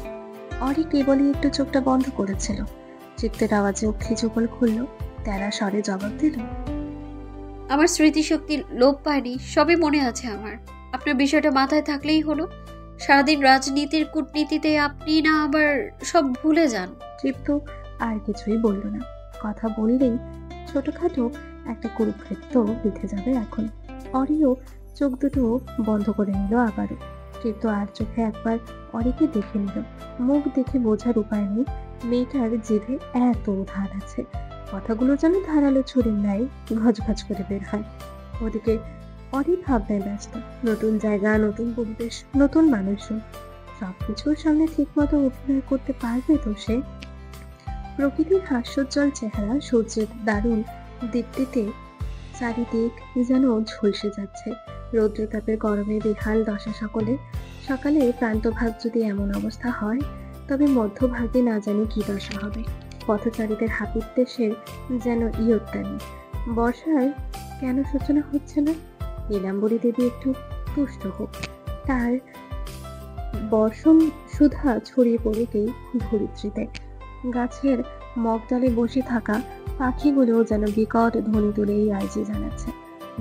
অরি কেবলই একটু চোখটা বন্ধ করেছিল। চিত্তের আওয়াজে অক্ষি চোখল খুলল। তেরা স্বরে জবাব দিল, আমার স্মৃতিশক্তি লোপ পায়নি, সবই মনে আছে আমার। আপনার বিষয়টা মাথায় থাকলেই হলো। সারাদিন রাজনীতির কূটনীতিতে আপনি না আবার সব ভুলে যান। তৃপ্ত আর কিছুই বলল না। কথা বললেই ছোটখাটো একটা কুরুক্ষেত্র বেঁধে যাবে এখন। অরিও চোখ দুটো বন্ধ করে নিল আবারও। তৃপ্ত আর চোখে একবার অরিকে দেখে নিল। মুখ দেখে বোঝার উপায় নেই মেয়েটার জিভে এত ধার আছে। কথাগুলো যেন ধারালো ছুরির ন্যায় ঘজঘজ করে বের হয়। ওদিকে অরি ভাবনায় ব্যস্ত। নতুন জায়গা, নতুন পরিবেশ, নতুন মানুষজন, সবকিছুর সামনে ঠিক মতো অভিনয় করতে পারবে তো সে? প্রকৃতির হাস্যোজ্জ্বল চেহারা, সূর্যের দারুণ দীপ্তিতে চারিদিক যেন ঝলসে যাচ্ছে। রৌদ্রতাপের গরমে বেহাল দশা সকলে। সকালে প্রান্তভাগ যদি এমন অবস্থা হয়, তবে মধ্যভাগে না জানি কি দশা হবে। পথচারীদের হাপিত্যেশের যেন ইয়ত্তা নেই। বর্ষার কেন সূচনা হচ্ছে না? নীলাম্বরী দেবী একটু তুষ্ট হোক। তার বর্ষণ সুধা ছড়িয়ে পড়েতেই ধরিত্রীতে। গাছের মগডালে বসে থাকা পাখিগুলোও যেন বিকট ধ্বনি তুলে এই আর্জি জানাচ্ছে।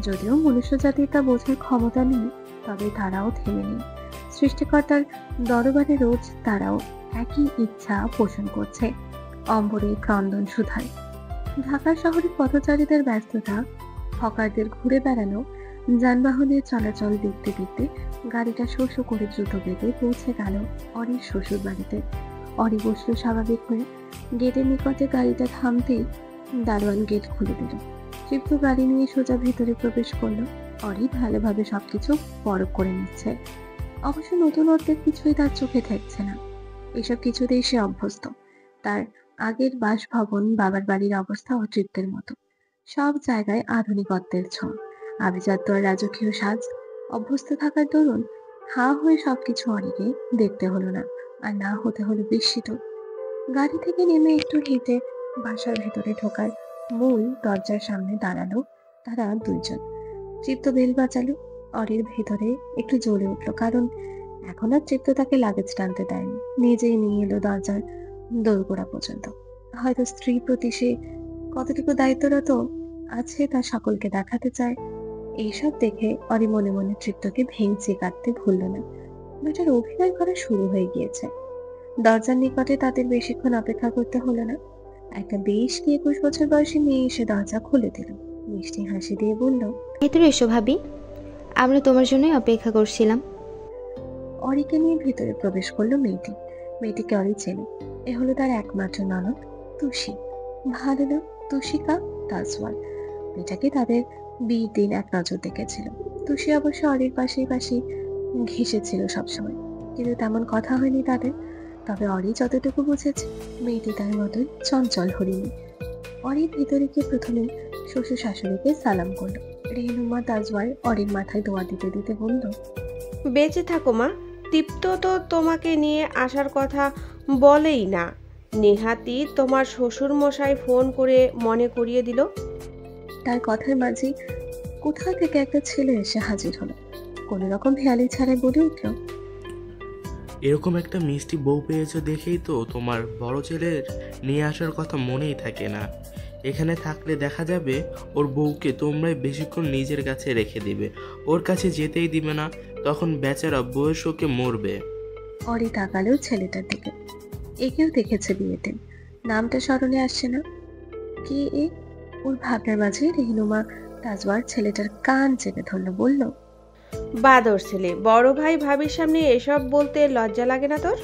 যদিও মনুষ্য জাতির তা বোঝার ক্ষমতা নেই, তবে তারাও থেমে নেই। সৃষ্টিকর্তার দরবারে রোজ তারাও একই ইচ্ছা পোষণ করছে, অম্বরে ক্রন্দন সুধায়। ঢাকা শহরের পথচারীদের ব্যস্ততা, হকারদের ঘুরে বেড়ানো, যানবাহনের চলাচল দেখতে দেখতে গাড়িটা শো শো করে দ্রুত বেগে পৌঁছে গেল অরির শ্বশুর বাড়িতে। অরি বসলো স্বাভাবিক হয়ে। গেটের নিকটে গাড়িটা থামতেই দারোয়ান গেট খুলে দিল। তৃপ্ত গাড়ি নিয়ে সোজা ভেতরে প্রবেশ করলো। অরি ভালোভাবে সবকিছু পরখ করে নিচ্ছে। অবশ্য নতুনত্বের কিছুই তার চোখে ঠেকছে না। এসব কিছুতেই সে অভ্যস্ত। তার আগের বাসভবন, বাবার বাড়ির অবস্থা অতৃপ্তের মতো। সব জায়গায় আধুনিকত্বের ছোঁয়া, আভিজাত্য আর রাজকীয় সাজ। অভ্যস্ত থাকার দরুন হা হয়ে সবকিছু অরিকে দেখতে হলো না। আর না হতে হলো বিস্মিত। গাড়ি থেকে নেমে একটু হেঁটে বাসার ভেতরে ঢোকার মূল দরজার সামনে দাঁড়ালো তারা দুইজন। চিত্ত বেল বাজালো। অরির ভেতরে একটু জ্বলে উঠলো, কারণ এখন আর চিত্ত তাকে লাগেজ টানতে দেয়নি, নিজেই নিয়ে এলো দরজার দোরগোড়া পর্যন্ত। হয়তো স্ত্রীর প্রতি সে কতটুকু দায়িত্বরত আছে তা সকলকে দেখাতে চায়। এইসব দেখে অরি মনে মনে চিত্তকে ভেঙচি কাটতে ভুলল না। বেটার অভিনয় করা শুরু হয়ে গিয়েছে। দরজার নিকটে তাদের বেশিক্ষণ অপেক্ষা করতে হলো না। একটা 20 কি 21 বছর বয়সী মেয়ে এসে দরজা খুলে দিল। মিষ্টি হাসি দিয়ে বলল, ভেতরে এসো ভাবি, আমরা তোমার জন্যই অপেক্ষা করছিলাম। অরিকে নিয়ে ভেতরে প্রবেশ করলো মেয়েটি। মেয়েটিকে অরি চেনে। এ হলো তার একমাত্র ননদ তুষি। ভালো না, তুষিকা তাজওয়াল। মেয়েটাকে তাদের বিয়ের দিন এক নজর দেখেছিল। তুষি অবশ্য অরির পাশে ঘেঁষেছিল সবসময়, কিন্তু তেমন কথা হয়নি তাদের। তবে অরি যতটুকু বুঝেছে, মেয়েটি তার মতোই চঞ্চল হরিণী। অরি ভেতরে গিয়ে প্রথমে শ্বশুর শাশুড়িকে সালাম করলো। রেহনুমা তাজওয়াল অরির মাথায় দোয়া দিতে দিতে বলল, বেঁচে থাকো মা। দীপ্ত তো তোমাকে নিয়ে আসার কথা বলেই না। নেহাতি তোমার শ্বশুর মশাই ফোন করে মনে করিয়ে দিল। তার কথার মাঝে কোথা থেকে একটা ছেলে এসে হাজির হলো। কোন রকম হেয়ালি ছাড়াই বলে উঠল, এরকম একটা মিষ্টি বউ পেয়েছো দেখেই তো তোমার বড় ছেলের নিয়ে আসার কথা মনেই থাকে না। এখানে থাকলে দেখা যাবে ওর বউকে তোমরাই বেশিক্ষণ নিজের কাছে রেখে দিবে, ওর কাছে যেতেই দিবে না, তখন বেচারা বউয়ের শোকে মরবে। অরি তাকালো ছেলেটার দিকে। একেও দেখেছে বিয়েতে, নামটা স্মরণে আসছে না। কে এ? ওর ভাবনার মাঝে রেহনুমা তাজওয়াল ছেলেটার কান চেপে ধরলো, বলল, বাদর ছেলে। বড় ভাই ভাবির সামনে এসব বলতে লজ্জা লাগে না তোর?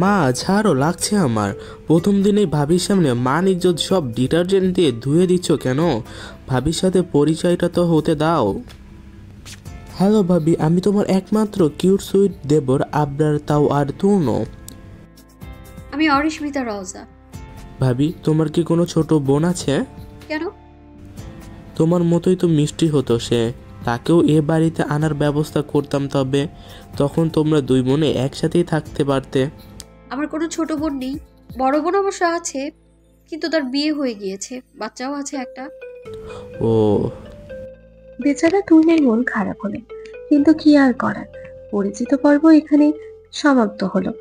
মা ছাড়ো, লাগছে আমার। প্রথম দিনেই ভাবির সামনে মান ইজ্জত সব ডিটারজেন্ট দিয়ে ধুয়ে দিচ্ছ কেন? ভাবির সাথে পরিচয়টা তো হতে দাও। হ্যালো ভাবি, আমি তোমার একমাত্র কিউট সুইট দেবর আবরার, তাও আর তুর্ণ। আমি অরিস্মিতা রওজা। ভাবি, তোমার কি কোনো ছোট বোন আছে? কেন? তোমার মতোই তো মিষ্টি হতো সে, তাকেও এ বাড়িতে আনার ব্যবস্থা করতাম, তবে তখন তোমরা দুই বোনে একসাথেই থাকতে পারতে। আমার কোনো ছোট বোন নেই। বড় বোন অবশ্য আছে, কিন্তু তার বিয়ে হয়ে গিয়েছে, বাচ্চাও আছে একটা। ও, বেচারা তুর্নের মন খারাপ হলো, কিন্তু কি আর করার। পরিচিত পর্ব এখানে সমাপ্ত হলো।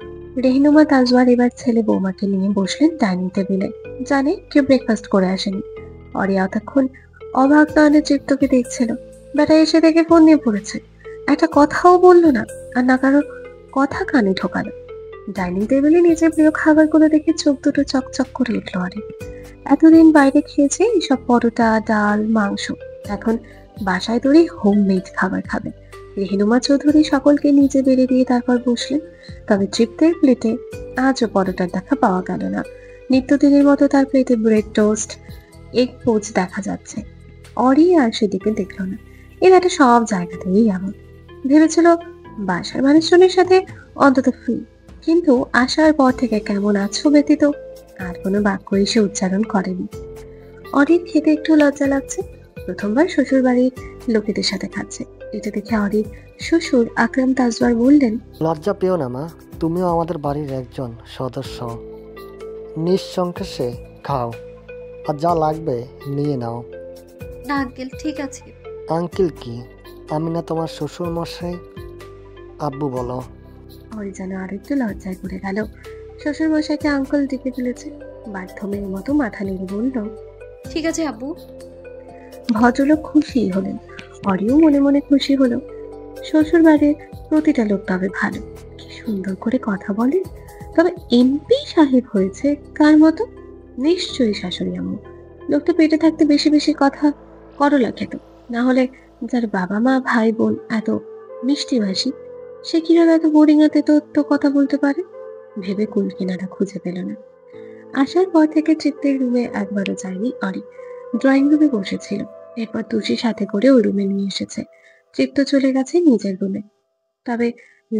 রেহনুমা তাজওয়াল এবার ছেলে বৌমাকে নিয়ে বসলেন ডাইনিং টেবিলে। জানে কেউ ব্রেকফাস্ট করে আসেনি। অরি এতক্ষণ অবাক নয়নে চিত্তকে দেখছিল। বেটা এসে দেখে ফোন নিয়ে পড়েছে। একটা কথাও বললো না, আর না কারো কথা কানে ঢোকালো। ডাইনিং টেবিলে নিজের প্রিয় খাবারগুলো দেখে চোখ দুটো চকচক করে উঠলো অরি। এতদিন বাইরে খেয়েছে এসব পরোটা, ডাল, মাংস। এখন বাসায় তৈরি হোমমেড খাবার খাবে। রেহনুমা চৌধুরী সকলকে নিচে বেড়ে দিয়ে তারপর বসলেন। তবে তৃপ্তের প্লেটে আজও পরোটার দেখা পাওয়া গেল না। নিত্যদিনের মতো তার প্লেটে ব্রেড টোস্ট, এগ পোচ দেখা যাচ্ছে। অরি আর সেদিকে দেখলো না। এর একটা সব জায়গাতেই এমন। ভেবেছিল বাসার মানুষজনের সাথে অন্তত ফ্রি, কিন্তু আসার পর থেকে কেমন আছো ব্যতীত আর কোনো বাক্য এসে উচ্চারণ করেনি। অরির খেতে একটু লজ্জা লাগছে। প্রথমবার শ্বশুর বাড়ির লোকেদের সাথে খাচ্ছে। এটা দেখে অরির শ্বশুর আকরাম তাজওয়াল বললেন, লজ্জা পেও না মা, তুমিও আমাদের বাড়ির একজন সদস্য। নিঃসংকোচে খাও, আর যা লাগবে নিয়ে নাও। না আঙ্কেল, ঠিক আছে। আঙ্কেল কি? আমি না তোমার শ্বশুর মশাই? আব্বু বলো। অরি যেন আর একটু লজ্জায় পড়ে গেল। শ্বশুর মশাইকে আঙ্কেল ডেকে ফেলেছে। বাধ্যমের মতো মাথা নেড়ে বলল, ঠিক আছে আব্বু। ভদ্রলোক খুশি হলেন। অরিও মনে মনে খুশি হলো। শ্বশুর বাড়ির প্রতিটা লোক তবে ভালো, কি সুন্দর করে কথা বলে। তবে এমপি সাহেব হয়েছে কার মতো? নিশ্চয়ই শাশুড়ি আম্মু। লোকটা পেটে থাকতে বেশি বেশি কথা করলা খেত, না হলে যার বাবা মা ভাই বোন এত মিষ্টিভাষী, সে কিভাবে এত বোরিংতে তো কথা বলতে পারে? ভেবে কুল কিনারা খুঁজে পেল না। আসার পর থেকে চিত্তের রুমে একবারও যায়নি অরি। ড্রয়িং রুমে বসেছিল। এরপর তুষি সাথে করে ওই রুমে নিয়ে এসেছে। চিত্ত চলে গেছে নিজের রুমে। তবে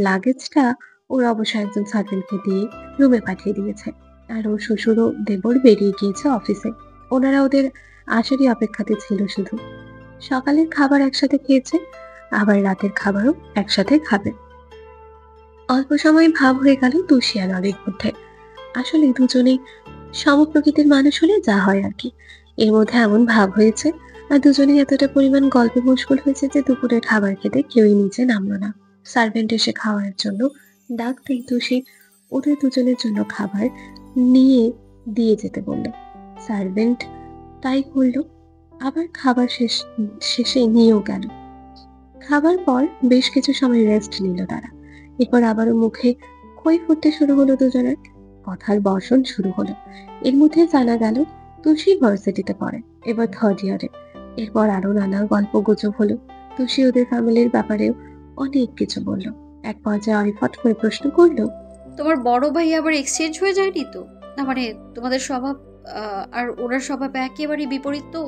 লাগেজটা ওর অবশ্য একজন সার্ভেন্টকে দিয়ে রুমে পাঠিয়ে দিয়েছে। আর ওর শ্বশুর ও দেবর বেরিয়ে গিয়েছে অফিসে। ওনারা ওদের আসারই অপেক্ষাতে ছিল শুধু। সকালের খাবার একসাথে খেয়েছে, আবার রাতের খাবারও একসাথে খাবে। অল্প সময় ভাব হয়ে গেল তুষি আর অরির মধ্যে। আসলে দুজনেই সমপ্রকৃতির মানুষ হলে যা হয় আর কি, এর মধ্যে এমন ভাব হয়েছে। আর দুজনেই এতটা পরিমাণ গল্পে মশগুল হয়েছে যে দুপুরে খাবার খেতে কেউই নিচে নামলো না। সার্ভেন্ট এসে খাওয়ার জন্য ডাকতেই তুষি ওদের দুজনের জন্য খাবার নিয়ে দিয়ে যেতে বলল। সার্ভেন্ট তাই করলো, আবার খাবার শেষে নিয়েও গেল। খাবার পর বেশ কিছু সময় রেস্ট নিল তারা। এরপর আবারও মুখে খই ফুটতে শুরু হলো দুজনের, কথার বর্ষণ শুরু হলো। এর মধ্যে জানা গেল তুষি ভার্সিটিতে পড়ে, এবার 3rd ইয়ারে। এরপর আরো নানা গল্প গুজব হলো। তুষি ওদের ফ্যামিলির ব্যাপারেও অনেক কিছু বলল। এক পর্যায়ে অরি ফট করে প্রশ্ন করলো, তোমার বড় ভাই আবার এক্সচেঞ্জ হয়ে যায়নি তো? না মানে তোমাদের স্বভাব আর ওনার স্বভাব একেবারে বিপরীত তো।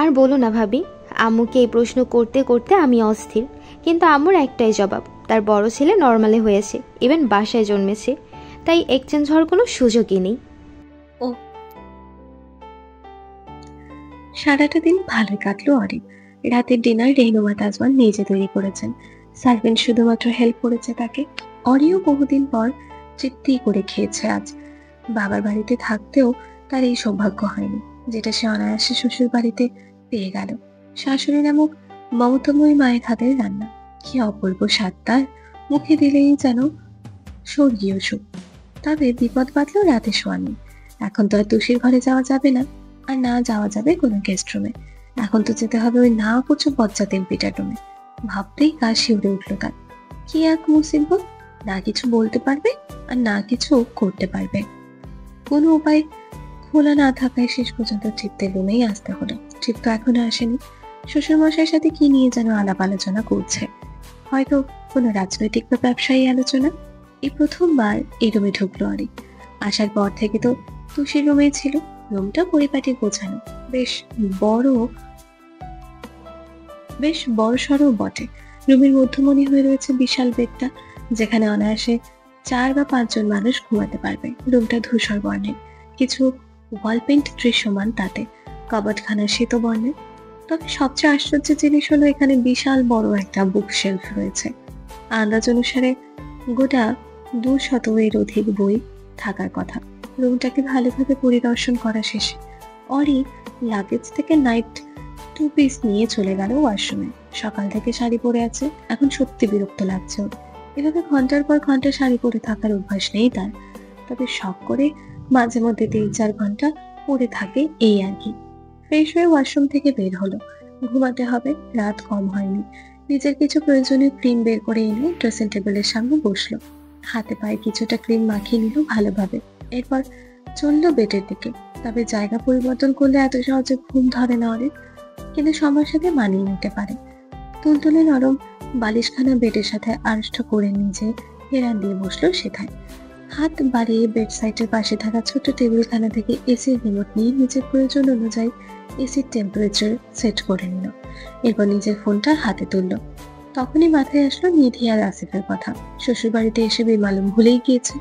আর বলো না ভাবি, আম্মুকে এই প্রশ্ন করতে করতে আমি অস্থির। কিন্তু আম্মুর একটাই জবাব, তার বড় ছেলে নর্মালে হয়েছে, ইভেন বাসায় জন্মেছে, তাই এক্সচেঞ্জ হওয়ার কোনো সুযোগই নেই। ও সারাটা দিন ভালোই কাটলো অরি। রাতের ডিনার রেহনুমা তাজমান নিজে তৈরি করেছেন, সার্ভেন্ট শুধুমাত্র হেল্প করেছে তাকে। অরিও বহুদিন পর তৃপ্তি করে খেয়েছে আজ। বাবার বাড়িতে থাকতেও তার এই সৌভাগ্য হয়নি, যেটা সে অনায়াসে শ্বশুর বাড়িতে পেয়ে গেল। শাশুড়ি নামক মমতাময়ী মায়ের হাতের রান্না কি অপূর্ব স্বাদ তার, মুখে দিলেই যেন স্বর্গীয় সুখ। তবে বিপদ বাঁধলো রাতে শোয়ানি। এখন তো আর তুষির ঘরে যাওয়া যাবে না, আর না যাওয়া যাবে কোনো গেস্ট রুমে। এখন তো যেতে হবে ওই না কুচু বজ্জা টেম্পিটার রুমে। ভাবতেই গা শিউরে উঠলো তার। কি এক মুসিবত, না কিছু বলতে পারবে আর না কিছু করতে পারবে। কোনো উপায় খোলা না থাকায় শেষ পর্যন্ত তৃপ্তের রুমেই আসতে হলো। তৃপ্ত এখনো আসেনি, শ্বশুর মশাইয়ের সাথে কি নিয়ে যেন আলাপ আলোচনা করছে, হয়তো কোনো রাজনৈতিক বা ব্যবসায়ী আলোচনা। এই প্রথমবার এই রুমে ঢুকলো অরি। আসার পর থেকে তো তুষির রুমেই ছিল। রুমটা পরিপাটি গোছানো, বেশ বড় সড়ো বটে। রুমের মধ্যমণি হয়ে রয়েছে বিশাল বেডটা, যেখানে অনায়াসে 4 বা 5 জন মানুষ ঘুমাতে পারবে। রুমটা ধূসর বর্ণের, কিছু ওয়াল পেইন্ট দৃশ্যমান তাতে, কাবাডখানা শ্বেত বর্ণের। তবে সবচেয়ে আশ্চর্যের জিনিস হলো এখানে বিশাল বড় একটা বুক শেলফ রয়েছে। আন্দাজ অনুসারে গোটা 200 অধিক বই থাকার কথা। রুমটাকে ভালোভাবে পরিদর্শন করা শেষে অরি লাগেজ থেকে নাইট 2 পিস নিয়ে চলে গেল ওয়াশরুমে। সকাল থেকে শাড়ি পরে আছে, এখন সত্যি বিরক্ত লাগছে ওর। এভাবে ঘন্টার পর ঘন্টা শাড়ি পরে থাকার অভ্যাস নেই তার, তবে শখ করে মাঝে মধ্যে 3-4 ঘন্টা পরে থাকে, এই আর কি। ফ্রেশ হয়ে ওয়াশরুম থেকে বের হলো। ঘুমাতে হবে, রাত কম হয়নি। নিজের কিছু প্রয়োজনীয় ক্রিম বের করে এনে ড্রেসিং টেবিলের সামনে বসলো। হাতে পায়ে কিছুটা ক্রিম মাখিয়ে নিল ভালোভাবে। এরপর চললো বেডের দিকে। তবে জায়গা পরিবর্তন করলে এত সহজে ঘুম ধরে না অনেক, কিন্তু সময়ের সাথে মানিয়ে নিতে পারে। তুলতুলে নরম বালিশখানা বেডের সাথে আড়ষ্ট করে নিজে হেরান দিয়ে বসলো সেথায়। হাত বাড়িয়ে বেড সাইডের পাশে থাকা ছোট টেবিলখানা থেকে এসির রিমোট নিয়ে নিজের প্রয়োজন অনুযায়ী এসির টেম্পারেচার সেট করে নিল। এরপর নিজের ফোনটা হাতে তুললো। তখনই মাথায় আসলো নিধি আর আসিফের কথা। শ্বশুর বাড়িতে এসে বেমালুম ভুলেই গিয়েছে।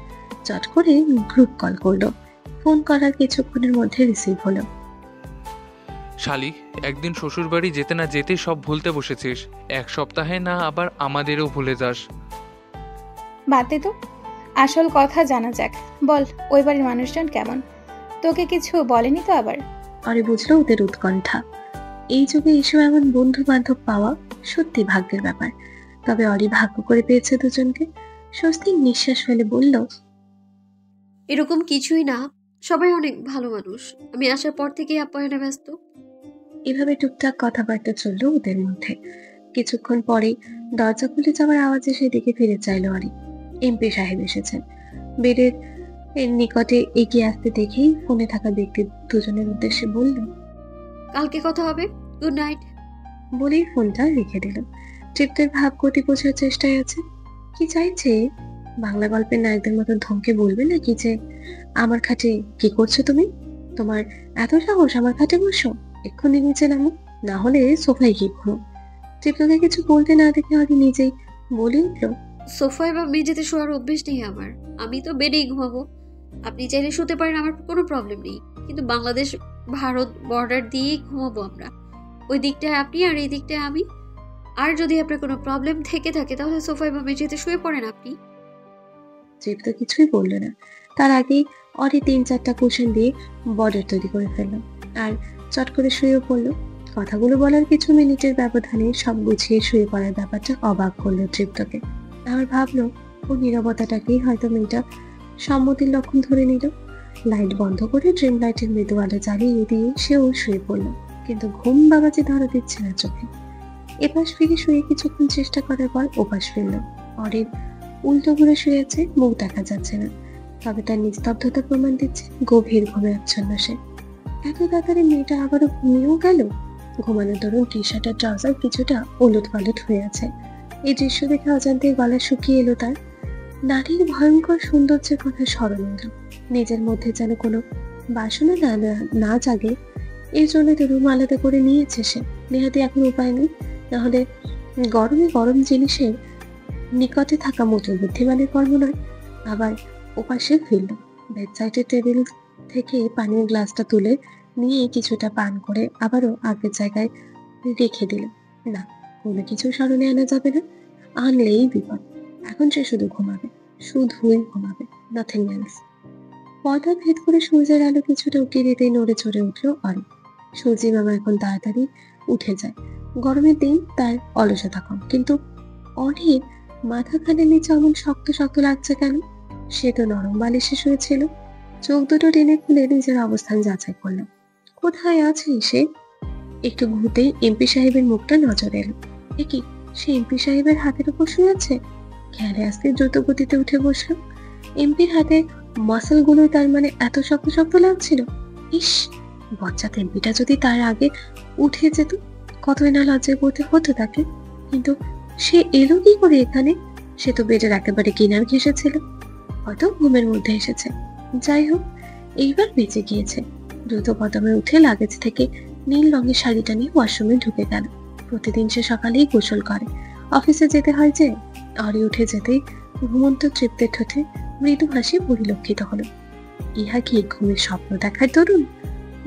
চট করে গ্রুপ কল করলো। ফোন করার কিছুক্ষণের মধ্যে রিসিভ হলো। শালি, একদিন শ্বশুর বাড়ি যেতে না যেতে সব ভুলতে বসেছিস। 1 সপ্তাহে না আবার আমাদেরও ভুলে যাস। বাদে তো, আসল কথা জানা যাক। বল, ওই বাড়ির মানুষজন কেমন? তোকে কিছু বলেনি তো আবার? অরে বুঝলো ওদের উৎকণ্ঠা। এই যুগে এসেও এমন বন্ধু বান্ধব পাওয়া সত্যি ভাগ্যের ব্যাপার। তবে অরি ভাগ্য করে পেয়েছে দুজনকে। স্বস্তির নিঃশ্বাস ফেলে বলল, এরকম কিছুই না, সবাই অনেক ভালো মানুষ। আমি আসার পর থেকেই আপ্যায়নে ব্যস্ত। এভাবে টুকটাক কথাবার্তা চললো ওদের মধ্যে। কিছুক্ষণ পরেই দরজা খুলে যাওয়ার আওয়াজে সেদিকে ফিরে চাইল অরি। এমপি সাহেব এসেছেন। বেডের নিকটে এগিয়ে আসতে দেখেই ফোনে থাকা ব্যক্তি দুজনের উদ্দেশ্যে বলল, কালকে কথা হবে, গুড নাইট। বলেই ফোনটা রেখে দিল। তৃপ্তের ভাব গতি বোঝার চেষ্টায় আছে। কি চাইছে? বাংলা গল্পের নায়কদের মতো ধমকে বলবে নাকি যে, আমার খাটে কি করছো তুমি? তোমার এত সাহস আমার খাটে বসো? এক্ষুনি নিচে নামো, না হলে সোফায় গিয়ে ঘুমো। তৃপ্তকে কিছু বলতে না দেখে হয়তো নিজেই বলে উঠল, সোফায় বা মেঝেতে শোয়ার অভ্যেস নেই আমার। আমি তো বেডেই ঘুমাবো। আপনি চাইলে শুতে পারেন, আমার কোনো প্রবলেম নেই। কিন্তু বাংলাদেশ ভারত বর্ডার দিয়েই ঘুমাবো আমরা। ওই দিকটায় আপনি আর এই দিকটায় আমি। আর যদি আপনার কোনো প্রবলেম থেকে থাকে তাহলে সোফায় বা মেঝেতে শুয়ে পড়েন আপনি। ট্রিপ তো কিছুই বললো না। তার আগেই অরি 3-4টা কুশন দিয়ে বর্ডার তৈরি করে ফেললো আর চট করে শুয়েও পড়লো। কথাগুলো বলার কিছু মিনিটের ব্যবধানে সব গুছিয়ে শুয়ে পড়ার ব্যাপারটা অবাক করলো তৃপ্তকে। আবার ভাবলো ও নীরবতাটাকেই হয়তো মেয়েটা সম্মতির লক্ষণ ধরে নিল। লাইট বন্ধ করে ড্রিম লাইটের মৃদু আলো জ্বালিয়ে দিয়ে সেও শুয়ে পড়লো, কিন্তু ঘুম বাবাজি ধরা দিচ্ছে না চোখে। এপাশ ফিরে শুয়ে কিছুক্ষণ চেষ্টা করার পর ওপাশ ফিরল। অরির উল্টো ঘুরে শুয়ে আছে, মুখ দেখা যাচ্ছে না, তবে তার নিস্তব্ধতা প্রমাণ দিচ্ছে গভীর ঘুমে আচ্ছন্ন সে। এত তাড়াতাড়ি মেয়েটা আবারও ঘুমিয়েও গেল। ঘুমানোর দরুন টি শার্টের ট্রাউজার কিছুটা ওলট পালট হয়ে আছে। এই দৃশ্য দেখে অজান্তে গলা শুকিয়ে এলো তার। নারীর ভয়ঙ্কর সৌন্দর্যের কথা স্মরণ এলো। নিজের মধ্যে যেন কোনো বাসনা না জাগে, এর জন্য তো রুম আলাদা করে নিয়েছে সে। নেহাতি এখন উপায় নেই, নাহলে গরমে গরম জিনিসের নিকটে থাকা মোটর বুদ্ধিমানের কর্ম নয়। আবার ওপাশে ফিরল। বেডসাইডের টেবিল থেকে পানির গ্লাসটা তুলে নিয়ে কিছুটা পান করে আবারও আগের জায়গায় রেখে দিল। না, কোনো কিছু স্মরণে আনা যাবে না, আনলেই বিপদ। এখন সে শুধু ঘুমাবে, শুধুই ঘুমাবে, নাথিং এলস। পর্দা ভেদ করে সূর্যের আলো কিছুটা উঁকি দিতেই নড়ে চড়ে উঠলো অরি। সূর্যি মামা এখন তাড়াতাড়ি উঠে যায়। গরমের দিন তার অলসতা কম, কিন্তু অরির মাথাখানের নিচে এমন শক্ত শক্ত লাগছে কেন? সে তো নরম বালিশে শুয়েছিল। চোখ দুটো টেনে খুলে নিজের অবস্থান যাচাই করলো। কোথায় আছে সে? একটু ঘুরতেই এমপি সাহেবের মুখটা নজর এলো। এ কি, সে এমপি সাহেবের হাতের উপর শুয়ে আছে? খেয়ালে আসতে দ্রুত গতিতে উঠে বসলো। এমপির হাতে মাসেল গুলো তার মানে এত শক্ত শক্ত লাগছিল। ইস, বচ্চাত এমপিটা যদি তার আগে উঠে যেত, কতই না লজ্জায় পড়তে হতো তাকে। কিন্তু সে এলো কি করে এখানে? সে তো বেডের একেবারে কিনার ঘেঁষেছিল, হয়তো ঘুমের মধ্যে এসেছে। যাই হোক, এইবার বেঁচে গিয়েছে। দ্রুত কদমে উঠে লাগেজ থেকে নীল রঙের শাড়িটা নিয়ে ওয়াশরুমে ঢুকে গেল। প্রতিদিন সে সকালেই গোসল করে, অফিসে যেতে হয় যে। অরি উঠে যেতেই ঘুমন্ত তৃপ্তের ঠোঁটে মৃদু হাসি পরিলক্ষিত হলো। ইহা কি ঘুমের স্বপ্ন দেখার দরুন,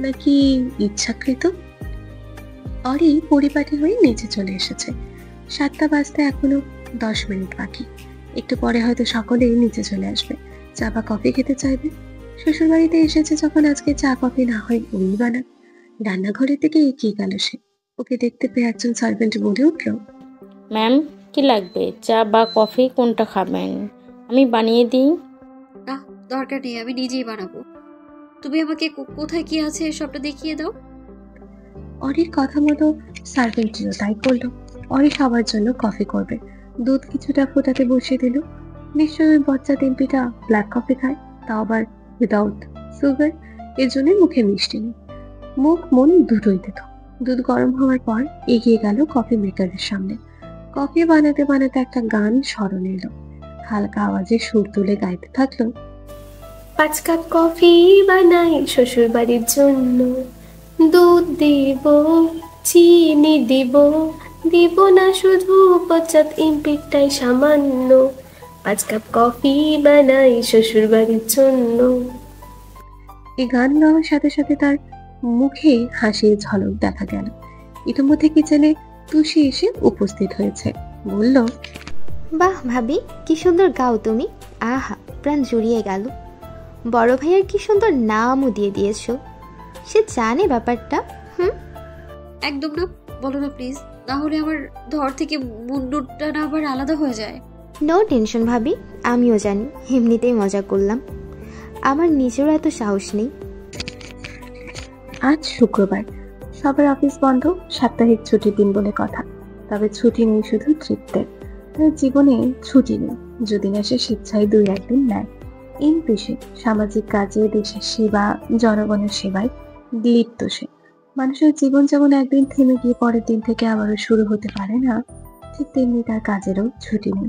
নাকি ইচ্ছাকৃত? অরি পরিপাটি হয়ে নিচে চলে এসেছে। 7টা বাজতে এখনো 10 মিনিট বাকি। একটু পরে হয়তো সকলেই নিচে চলে আসবে, চা বা কফি খেতে চাইবে। শ্বশুর বাড়িতে এসেছে যখন, আজকে চা কফি না হয় ওই বানাক। রান্নাঘরের দিকে এগিয়ে গেল সে। ওকে দেখতে পেয়ে একজন সার্ভেন্ট বলে উঠল, ম্যাম, কি লাগবে? চা বা কফি কোনটা খাবেন? আমি বানিয়ে দিই। না, দরকার নেই, আমি নিজেই বানাবো। তুমি আমাকে কোথায় কি আছে সবটা দেখিয়ে দাও। অরির কথা মতো সার্ভেন্টটিও তাই করলো। অরি সবার জন্য কফি করবে, দুধ কিছুটা ফোটাতে বসিয়ে দিল। নিশ্চয়ই বচ্চা টেম্পিটা ব্ল্যাক কফি খায়, তাও আবার উইদাউট সুগার। এর জন্য মুখে মিষ্টি নেই, মুখ মন দুটোই দিত। দুধ গরম হওয়ার পর এগিয়ে গেল কফি মেকারের সামনে। কফি বানাতে বানাতে একটা গান স্মরণ এলো। হালকা আওয়াজে সুর তুলে গাইতে থাকলো, 5 কাপ কফি বানাই শ্বশুর বাড়ির জন্য, দুধ দিব, চিনি দিব, দিব না শুধু পচাত ইম্পিকটাই সামান্য, 5 কাপ কফি বানাই শ্বশুর বাড়ির জন্য। এই গান গাওয়ার সাথে সাথে তার মুখে হাসির ঝলক দেখা গেল। ইতিমধ্যে কিচেনে তুষি এসে উপস্থিত হয়েছে। বলল, বাহ ভাবি, কি সুন্দর গাও তুমি। আহা, প্রাণ জুড়িয়ে গেল। বড় ভাইয়ের কি সুন্দর নামও দিয়ে দিয়েছো। সে জানে ব্যাপারটা। একদম না, বলো না প্লিজ, না হলে আমার ধর থেকে মুন্ডুটা না আবার আলাদা হয়ে যায়। নো টেনশন ভাবি, আমিও জানি, এমনিতেই মজা করলাম। আমার নিজেরও এত সাহস নেই। আজ শুক্রবার, সবার অফিস বন্ধ, সাপ্তাহিক ছুটির দিন বলে কথা। তবে ছুটি নেই শুধু তৃপ্তের, তার জীবনে ছুটি নেই যদি না সে স্বেচ্ছায় 2-1 দিন নেয়। এমপি, সামাজিক কাজে, দেশের সেবা, জনগণের সেবায় লিপ্ত সে। মানুষের জীবন যেমন একদিন থেমে গিয়ে পরের দিন থেকে আবারও শুরু হতে পারে না, ঠিক তেমনি তার কাজেরও ছুটি নেই।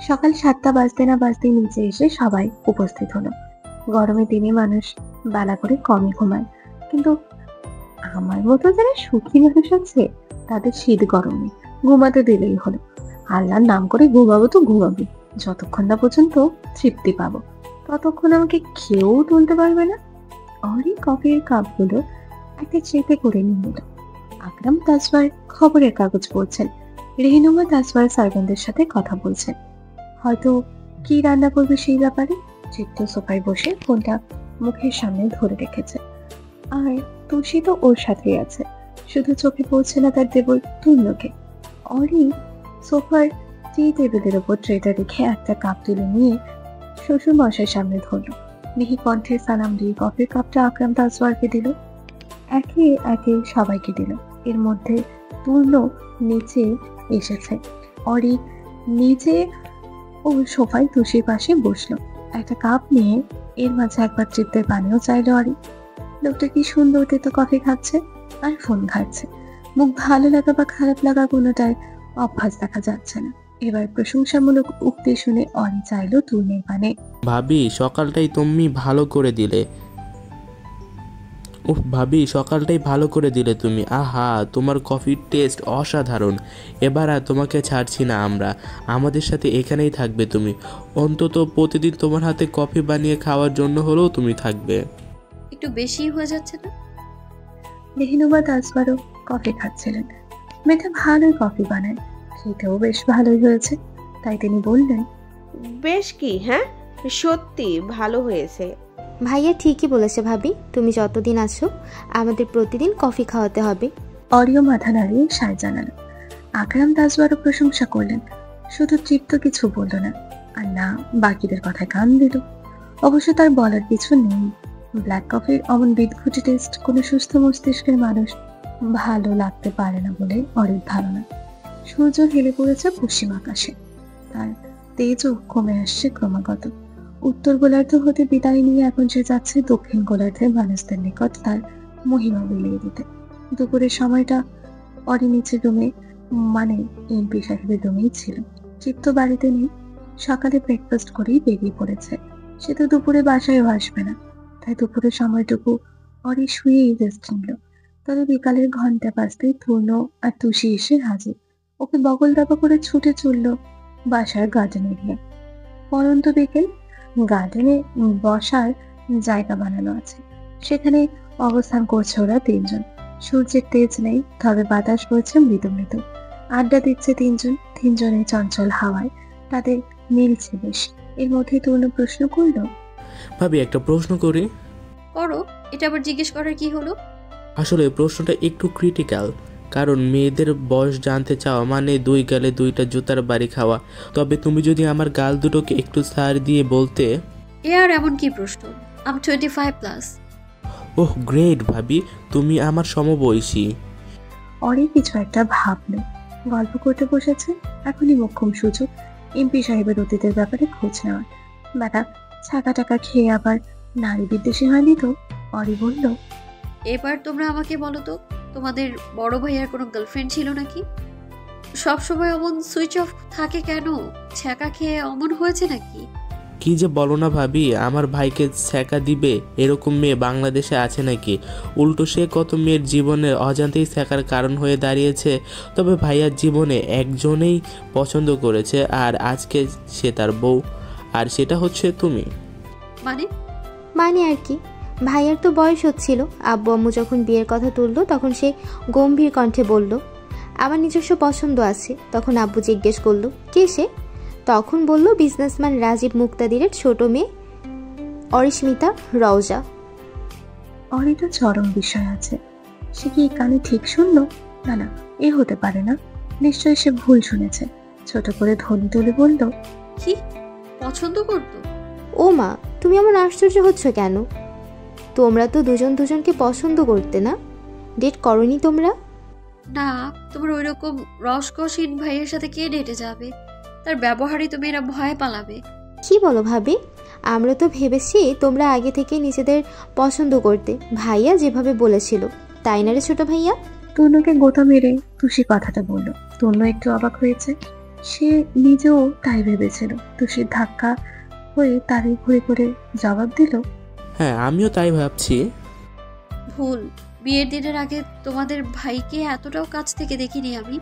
সকাল 7টা বাজতে না বাজতেই নিচে এসে সবাই উপস্থিত হলো। গরমের দিনে মানুষ বেলা করে কমই ঘুমায়, কিন্তু আমার মতো যারা সুখী মানুষ আছে তাদের শীত গরমে ঘুমাতে দিলেই হলো। আল্লাহর নাম করে ঘুমাবো তো ঘুমাবো, যতক্ষণ না পর্যন্ত তৃপ্তি পাবো ততক্ষণ আমাকে খেয়েও তুলতে পারবে না। অরি কফির কাপগুলো একটা চেপে করে নিয়ে নিল। আকরাম তাজবার খবরের কাগজ পড়ছেন। রেহিনুমা তাসবার সার্ভেন্টদের সাথে কথা বলছে, হয়তো কি রান্না করবে সেই ব্যাপারে। চিত্ত সোফায় বসে ফোনটা মুখের সামনে ধরে রেখেছে, আর তুষি তো ওর সাথেই আছে। শুধু চোখে পড়ছে না তার দেবর তুর্যকে। অরি সোফার টি টেবিলের ওপর ট্রেটা রেখে একটা কাপ তুলে নিয়ে শ্বশুর মশাইয়ের সামনে ধরলো। মিহি কণ্ঠে সালাম দিয়ে কফির কাপটা আকরাম তাসওয়ারকে দিল, একে একে সবাইকে দিল। এর মধ্যে তুর্য নিচে এসেছে। অরি নিচে ও সোফায় তুষির পাশে বসলো, একটা কাপ নিয়ে এর মাঝে একবার চিত্তের পানিও চাইলো অরি। লোকটা কি সুন্দর তেতো কফি খাচ্ছে আর ফোন ঘাটছে। মুখ ভালো লাগা বা খারাপ লাগা কোনোটাই অভ্যাস দেখা যাচ্ছে না। এবার প্রশংসামূলক উক্তি শুনে অরি চাইলো তুর্যের পানে। ভাবি সকালটাই তুমি ভালো করে দিলে। উফ ভাবি সকালটাই ভালো করে দিলে তুমি। আহা তোমার কফির টেস্ট অসাধারণ। এবার আর তোমাকে ছাড়ছি না আমরা, আমাদের সাথে এখানেই থাকবে তুমি। অন্তত প্রতিদিন তোমার হাতে কফি বানিয়ে খাওয়ার জন্য হলেও তুমি থাকবে। একটু বেশি হয়ে যাচ্ছে না? রেহিনুমা তাসবারও কফি খাচ্ছিলেন। মেয়েটা ভালোই কফি বানায়, খেতেও বেশ ভালোই হয়েছে। তাই তিনি বললেন, বেশ কি, হ্যাঁ সত্যি ভালো হয়েছে। ভাইয়া ঠিকই বলেছে ভাবি, তুমি যতদিন আছো আমাদের প্রতিদিন কফি খাওয়াতে হবে। অরিও মাথা নাড়িয়ে সায় জানালো। আকরাম তাসবারও প্রশংসা করলেন, শুধু চিত্ত কিছু বলল না, আর না বাকিদের কথায় কান দিল। অবশ্য তার বলার কিছু নেই। ব্ল্যাক কফির অমন বিদঘুটে টেস্ট কোনো সুস্থ মস্তিষ্কের মানুষ ভালো লাগতে পারে না বলে অরির ধারণা। সূর্য হেলে পড়েছে পশ্চিম আকাশে, তার তেজও কমে আসছে ক্রমাগত। উত্তর গোলার্ধ হতে বিদায় নিয়ে এখন সে যাচ্ছে দক্ষিণ গোলার্ধের মানুষদের নিকট তার মহিমা বিলিয়ে দিতে। দুপুরের সময়টা অরি নিচের রুমে, মানে এমপি সাহেবের রুমেই ছিল। চিত্ত বাড়িতে নেই, সকালে ব্রেকফাস্ট করেই বেরিয়ে পড়েছে। সে তো দুপুরে বাসায়ও আসবে না, তাই দুপুরের সময়টুকু অরি শুয়েই রেস্ট নিল। তবে বিকালের ঘন্টা বাজতেই তুর্য আর তুষি এসে হাজির। ওকে বগল দাবা করে ছুটে চলল বাসার গার্ডেন এরিয়া। পরন্ত বিকেল, গার্ডেনে বসার জায়গা বানানো আছে, সেখানে অবস্থান করছে ওরা তিনজন। সূর্যের তেজ নেই, তবে বাতাস বইছে মৃদু মৃদু। আড্ডা দিচ্ছে তিনজনের চঞ্চল হাওয়ায় তাদের মিলছে বেশ। এর মধ্যে তুর্য প্রশ্ন করলো, ভাবি একটা প্রশ্ন করি? করো, এটা আবার জিজ্ঞেস করার কি হলো? আসলে প্রশ্নটা একটু ক্রিটিক্যাল, কারণ মেয়েদের বয়স জানতে চাওয়া মানে দুই গালে দুইটা জুতার বাড়ি খাওয়া। তবে তুমি যদি আমার গাল দুটোকে একটু ছাড় দিয়ে বলতে। এ আর এমন কি প্রশ্ন? আম 25+। ওহ গ্রেট ভাবি, তুমি আমার সমবয়সী। অরি কিছু একটা ভাবলো, গল্প করতে বসেছে। এখনই মোক্ষম সুযোগ এমপি সাহেবের অতীতের ব্যাপারে খোঁজ নেওয়ার। বেটা ছাকা টাকা খেয়ে আবার নারী বিদ্বেষী হয়নি তো? অরি বলল, এবার তোমরা আমাকে বলো তো, তোমাদের বড় ভাইয়ার কোনো গার্লফ্রেন্ড ছিল নাকি? সব সময় অমন সুইচ অফ থাকে কেন? ছ্যাঁকা খেয়ে অমন হয়েছে নাকি? কি যে বলো না ভাবি, আমার ভাইকে ছ্যাঁকা দিবে এরকম মেয়ে বাংলাদেশে আছে নাকি? উল্টো সে কত মেয়ের জীবনে অজান্তেই ছ্যাঁকার কারণ হয়ে দাঁড়িয়েছে। তবে ভাইয়ার জীবনে একজনেই পছন্দ করেছে, আর আজকে সে তার বউ, আর সেটা হচ্ছে তুমি। মানে আর কি, ভাইয়ার তো বয়স হচ্ছিল। আব্বু আম্মু যখন বিয়ের কথা তুললো তখন সে গম্ভীর কণ্ঠে বলল, আমার নিজস্ব পছন্দ আছে। তখন আব্বু জিজ্ঞেস করলো, কে সে? তখন বলল, বিজনেসম্যান রাজীব মুক্তাদিরের ছোট মেয়ে অরিস্মিতা রওজা। অরিটা চরম বিষয় আছে। সে কি কানে ঠিক শুনলো? না না, এ হতে পারে না, নিশ্চয়ই সে ভুল শুনেছে। ছোট করে ধ্বনি তুলে বলল, কি পছন্দ করতো? ও মা, তুমি এমন আশ্চর্য হচ্ছ কেন? তোমরা তো দুজন দুজনকে পছন্দ করতে না? ডেট করনি তোমরা? না, তোমার ওইরকম রসকসীন ভাইয়ের সাথে কে ডেটে যাবে? তার ব্যবহারই তো মেয়েরা ভয় পালাবে। কি বলো ভাবি? আমরা তো ভেবেছি তোমরা আগে থেকে নিজেদের পছন্দ করতে, ভাইয়া যেভাবে বলেছিল। তাই না রে ছোট ভাইয়া? তনুকে গোতা মেরে তুষি কথাটা বলল। তনু একটু অবাক হয়েছে, সে নিজেও তাই ভেবেছিল। তুষির ধাক্কা হয়ে তারই ঘুরে করে জবাব দিল, হ্যাঁ আমিও তাই ভাবছি। ভুল, বিয়ের দিনের আগে তোমাদের ভাইকে এতটাও কাছ থেকে দেখিনি আমি।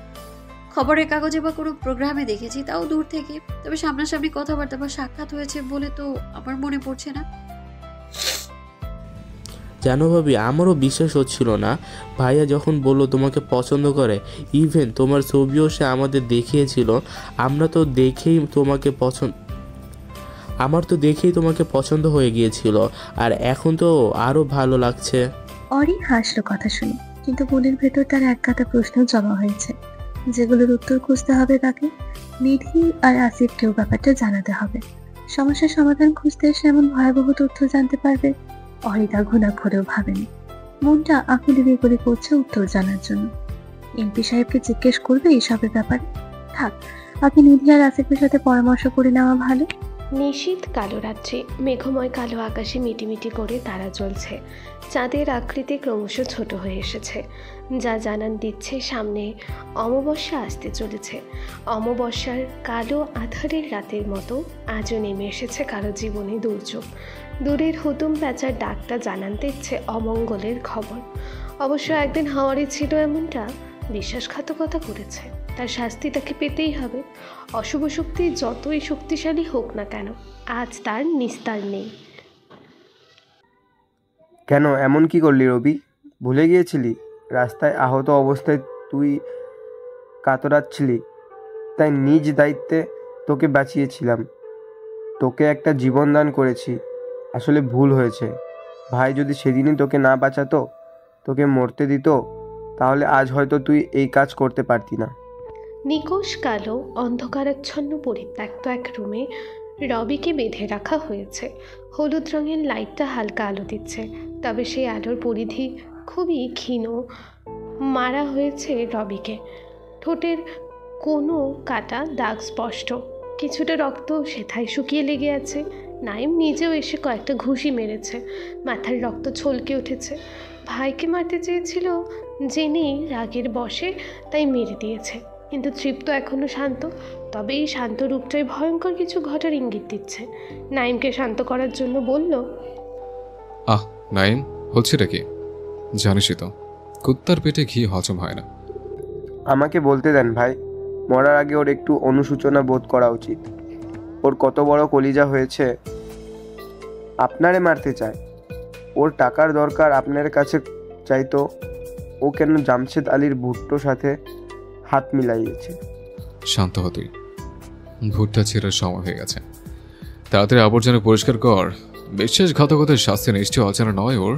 খবরের কাগজে বা কোনো প্রোগ্রামে দেখেছি, তাও দূর থেকে। তবে সামনাসামনি কথাবার্তা বা সাক্ষাৎ হয়েছে বলে তো আমার মনে পড়ছে না। জানো ভাবি, আমারও বিশ্বাস হচ্ছিল না। ভাইয়া যখন বললো তোমাকে পছন্দ করে, ইভেন তোমার ছবিও সে আমাদের দেখিয়েছিল, আমরা তো দেখেই তোমাকে আমার তো দেখেই তোমাকে পছন্দ হয়ে গিয়েছিল, আর এখন তো আরও ভালো লাগছে। অরি হাসলো কথা শুনে, কিন্তু মনের ভেতর তার এক গাদা প্রশ্ন জমা হয়েছে, যেগুলোর উত্তর খুঁজতে হবে তাকে। নিধি আর আসিফকেও ব্যাপারটা জানাতে হবে। সমস্যার সমাধান খুঁজতে এসে এমন ভয়াবহ তথ্য জানতে পারবে, অরি তা ঘুণাক্ষরেও ভাবেনি। মনটা আকুলি বিকুলি করছে উত্তর জানার জন্য। এমপি সাহেবকে জিজ্ঞেস করবে এইসবের ব্যাপারে। থাক, আগে নিধি আর আসিফের সাথে পরামর্শ করে নেওয়া ভালো। নিশীথ কালো রাত্রে মেঘময় কালো আকাশে মিটিমিটি করে তারা জ্বলছে। চাঁদের আকৃতি ক্রমশ ছোট হয়ে এসেছে, যা জানান দিচ্ছে সামনে অমাবস্যা আসতে চলেছে। অমাবস্যার কালো আধারের রাতের মতো আজও নেমে এসেছে কারো জীবনে দুর্যোগ। দূরের হুতুম প্যাঁচার ডাকটা জানান দিচ্ছে অমঙ্গলের খবর। অবশ্য একদিন হওয়ারই ছিল এমনটা। বিশ্বাসঘাতকতা করেছে, তার শাস্তি তাকে পেতেই হবে। অশুভ শক্তি যতই শক্তিশালী হোক না কেন, আজ তার নিস্তার নেই। কেন এমন কি করলি রবি? ভুলে গিয়েছিলি রাস্তায় আহত অবস্থায় তুই কাতরাচ্ছিলি, তাই নিজ দায়িত্বে তোকে বাঁচিয়েছিলাম, তোকে একটা জীবন দান করেছি। আসলে ভুল হয়েছে। ভাই যদি সেদিনই তোকে না বাঁচাতো, তোকে মরতে দিত, তাহলে আজ হয়তো তুই এই কাজ করতে পারতি না। নিকোষ কালো অন্ধকারাচ্ছন্ন পরিত্যক্ত এক রুমে রবিকে বেঁধে রাখা হয়েছে। হলুদ রঙের লাইটটা হালকা আলো দিচ্ছে, তবে সেই আলোর পরিধি খুবই ক্ষীণ। মারা হয়েছে রবিকে, ঠোঁটের কোনো কাটা দাগ স্পষ্ট, কিছুটা রক্ত সেথায় শুকিয়ে লেগে আছে। নাইম নিজেও এসে কয়েকটা ঘুষি মেরেছে, মাথার রক্ত ছলকে উঠেছে। ভাইকে মারতে চেয়েছিল জেনে রাগের বশে, তাই মেরে দিয়েছে। কিন্তু তৃপ্ত এখনও শান্ত, তবে এই শান্ত রূপটাই ভয়ঙ্কর কিছু ঘটার ইঙ্গিত দিচ্ছে। নাইমকে শান্ত করার জন্য বলল, নাইম, হচ্ছেটা কি? জানিসই তো, কুত্তার পেটে ঘি হজম হয় না। আমাকে বলতে দেন ভাই, মরার আগে ওর একটু অনুশোচনা বোধ করা উচিত। ওর কত বড় কলিজা হয়েছে, আপনারে মারতে চায়। ওর টাকার দরকার আপনার কাছে চাইতো, ও কেন জামশেদ আলীর ভুট্টোর সাথে হাত মিলাইয়েছে? শান্ত হ তুই, ভুট্টা ছেড়ার সময় হয়ে গেছে। তাড়াতাড়ি আবর্জনা পরিষ্কার কর। বিশ্বাসঘাতকতার শাস্তি নিশ্চয় অজানা নয় ওর।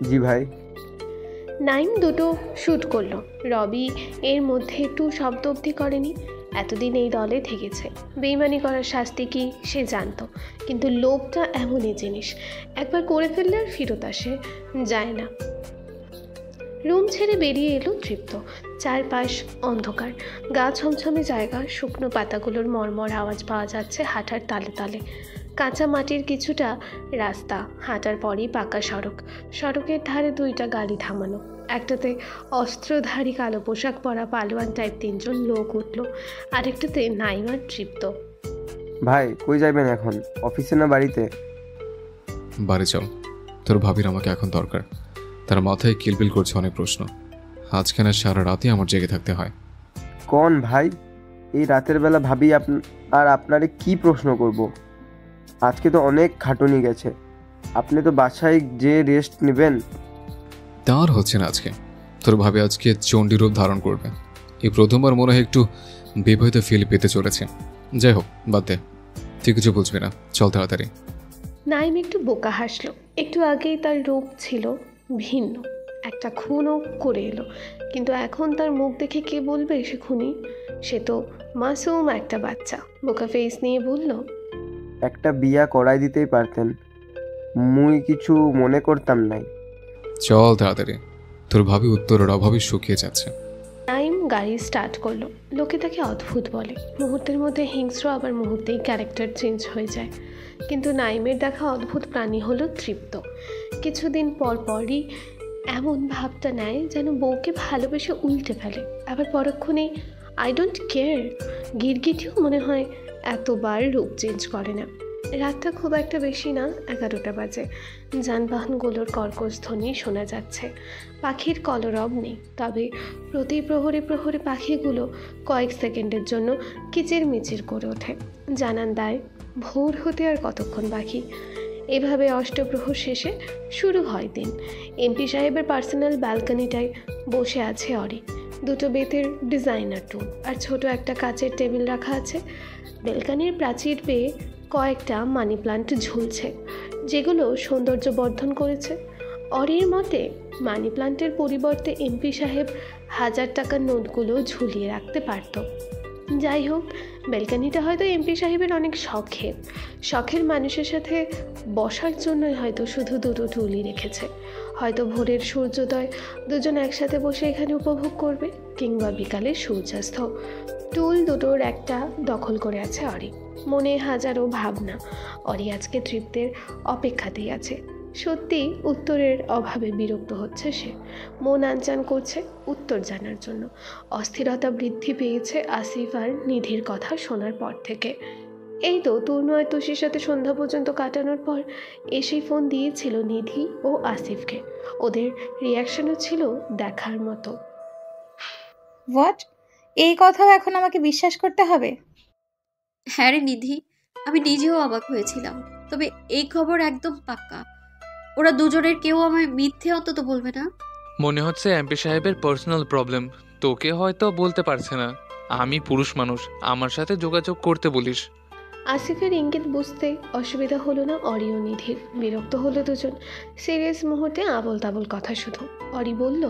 জি ভাই। নাইম দুটো শ্যুট করলো। রবি এর মধ্যে একটু শব্দ অবধি করেনি। এতদিন এই দলে থেকেছে, বেইমানি করার শাস্তি কি সে জানতো, কিন্তু লোভটা এমনই জিনিস, একবার করে ফেললে আর ফেরত আসে যায় না। রুম ছেড়ে বেরিয়ে এলো তৃপ্ত। চারপাশ অন্ধকার, গা ছমছমে জায়গা, শুকনো পাতাগুলোর মরমর আওয়াজ পাওয়া যাচ্ছে হাঁটার তালে তালে। কাঁচা মাটির কিছুটা রাস্তা, হাঁটার পরই পাকা সড়ক। সড়কের ধারে দুইটা গাড়ি থামানো, একটাতে অস্ত্রধারী কালো পোশাক পরা পালোয়ান টাইপ তিনজন লোক উঠল, আরেকটাতে নাইম আর তৃপ্ত। ভাই কই যাবেন এখন? অফিসে না বাড়িতে? বাড়ি চল, তোর ভাবির আমাকে এখন দরকার। তার মাথায় কিলবিল করছে অনেক প্রশ্ন। আজকে না সারা রাতে আমার জেগে থাকতে হয়। কোন ভাই? এই রাতের বেলা ভাবি আর আপনারে কি প্রশ্ন করব? আজকে তো অনেক খাটুনি গেছে, আপনি তো বাসায় যে রেস্ট নেবেন। তার হচ্ছে না আজকে। তোর ভাবি আজকে চণ্ডী রূপ ধারণ করবে। এই প্রথমবার মনে হয় একটু বিবাহিত ফিল পেতে চলেছে। যাই হোক, বাদ দে, তুই কিছু বুঝবি না, চল তাড়াতাড়ি। নাইম একটু বোকা হাসলো। একটু আগেই তার রূপ ছিল ভিন্ন, একটা খুনও করে এলো, কিন্তু এখন তার মুখ দেখে কে বলবে সে খুনি? সে তো মাসুম একটা বাচ্চা। বোকা ফেস নিয়ে বলল, একটা বিয়া করাই দিতেই পারতেন, মুই কিছু মনে করতাম নাই। চল তাড়াতাড়ি, তোর ভাবি উত্তরের অভাবে শুকিয়ে যাচ্ছে। নাইম গাড়ি স্টার্ট করলো। লোকে তাকে অদ্ভুত বলে, মুহূর্তের মধ্যে হিংস্র, আবার মুহূর্তেই ক্যারেক্টার চেঞ্জ হয়ে যায়। কিন্তু নাইমের দেখা অদ্ভুত প্রাণী হলো তৃপ্ত। কিছুদিন পর পরই এমন ভাবটা নেয় যেন বউকে ভালোবেসে উল্টে ফেলে, আবার পরক্ষণে আই ডোন্ট কেয়ার। গিরগিটিও মনে হয় এতবার রূপ চেঞ্জ করে না। রাতটা খুব একটা বেশি না, 11টা বাজে। যানবাহনগুলোর কর্কশ ধ্বনি শোনা যাচ্ছে, পাখির কলরব নেই, তবে প্রতি প্রহরে প্রহরে পাখিগুলো কয়েক সেকেন্ডের জন্য কিচিরমিচির করে ওঠে, জানান দেয় ভোর হতে আর কতক্ষণ বাকি। এভাবে অষ্টপ্রহর শেষে শুরু হয় দিন। এমপি সাহেবের পার্সোনাল ব্যালকনিটায় বসে আছে অরি। দুটো বেতের ডিজাইনার টুল আর ছোট একটা কাচের টেবিল রাখা আছে। ব্যালকনির প্রাচীর বেয়ে কয়েকটা মানি প্লান্ট ঝুলছে, যেগুলো সৌন্দর্য বর্ধন করেছে। অরির মতে মানি প্লান্টের পরিবর্তে এমপি সাহেব 1000 টাকার নোটগুলো ঝুলিয়ে রাখতে পারত। যাই হোক, ব্যালকনিটা হয়তো এমপি সাহেবের অনেক শখের মানুষের সাথে বসার জন্যই হয়তো শুধু দুটো টুলই রেখেছে। হয়তো ভোরের সূর্যোদয় দুজন একসাথে বসে এখানে উপভোগ করবে, কিংবা বিকালের সূর্যাস্ত। টুল দুটোর একটা দখল করে আছে অরি। মনে হাজারো ভাবনা। অরি আজকে তৃপ্তের অপেক্ষাতেই আছে। সত্যি উত্তরের অভাবে বিরক্ত হচ্ছে সে। মন আনচান করছে উত্তর জানার জন্য। অস্থিরতা বৃদ্ধি পেয়েছে আসিফ আর নিধির কথা শোনার পর থেকে। এই তো তনু আর তুষির সাথে সন্ধ্যা পর্যন্ত কাটানোর পর এসেই ফোন দিয়েছিল নিধি ও আসিফকে। ওদের রিয়াকশনও ছিল দেখার মতো। হোয়াট? এই কথাও এখন আমাকে বিশ্বাস করতে হবে? হ্যাঁ রে নিধি, আমি নিজেও অবাক হয়েছিলাম। তবে এই খবর একদম পাক্কা, ওরা দুজনের কেউ আমায় মিথ্যে অন্তত বলবে না। মনে হচ্ছে এমপি সাহেবের পার্সোনাল প্রবলেম, তোকে হয়তো বলতে পারছে না। আমি পুরুষ মানুষ, আমার সাথে যোগাযোগ করতে বলিস। আসিফের ইঙ্গিত বুঝতে অসুবিধা হলো না অরি ও নিধির। বিরক্ত হলো দুজন। সিরিয়াস মুহূর্তে আবল তাবল কথা শুধু। অরি বলল,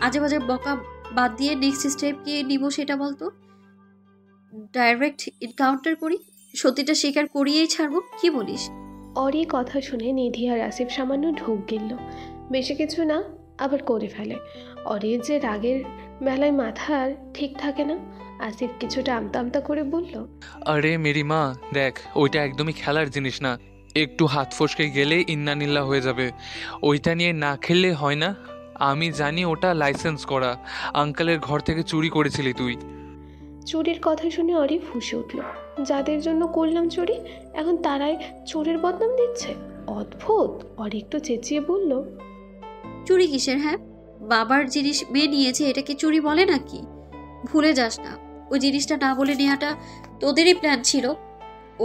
আজে বাজে বকা বাদ দিয়ে নেক্সট স্টেপ কি নিব সেটা বলতো। ডাইরেক্ট এনকাউন্টার করি, সত্যিটা স্বীকার করিয়েই ছাড়বো, কি বলিস? অরি কথা শুনে নিধি আর আসিফ সামান্য ঢোক গিলল। বেশি কিছু না, আবার করে ফেলে। অরির যে রাগের বেলায় মাথা আর ঠিক থাকে না। আসিফ কিছুটা আমতা আমতা করে বলল, আরে মেরি মা, দেখ ওইটা একদমই খেলার জিনিস না। একটু হাত ফসকে গেলে ইন্নানিল্লা হয়ে যাবে। ওইটা নিয়ে না খেললে হয় না। আমি জানি ওটা লাইসেন্স করা। আঙ্কেলের ঘর থেকে চুরি করেছিলি তুই। চুরির কথা শুনে অরি ফুঁসে উঠল। যাদের জন্য করলাম চুরি, এখন তারাই চোরের বদনাম দিচ্ছে। অদ্ভুত। অরি একটু চেঁচিয়ে বলল, চুরি কিসের? হ্যাঁ, বাবার জিনিস মেয়ে নিয়েছে, এটা কি চুরি বলে নাকি? ভুলে যাস না, ওই জিনিসটা না বলে নেওয়াটা তোদেরই প্ল্যান ছিল।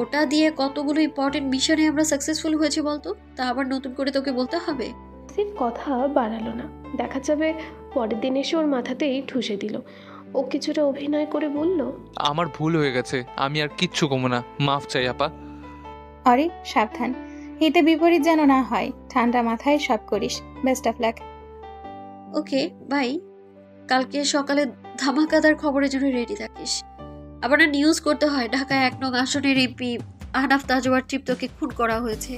ওটা দিয়ে কতগুলো ইম্পর্টেন্ট মিশনে আমরা সাকসেসফুল হয়েছে বলতো, তা আবার নতুন করে তোকে বলতে হবে? আসিফ কথা বাড়ালো না। দেখা যাবে পরের দিন এসে ওর মাথাতেই ঠুসে দিল। ও কিছুটা অভিনয় করে বলল, আমার ভুল হয়ে গেছে, আমি আর কিচ্ছু কমো না, মাফ চাই আপা। অরি সাবধান, হিতে বিপরীত যেন না হয়। ঠান্ডা মাথায় সব করিস। Best of luck. Okay bye. কালকে সকালে ধামাকাদার খবরের জন্য রেডি থাকিস। আবার না নিউজ করতে হয়, ঢাকায় 1 নং আসনের এমপি আহনাফ তাজওয়ার তৃপ্তকে খুন করা হয়েছে।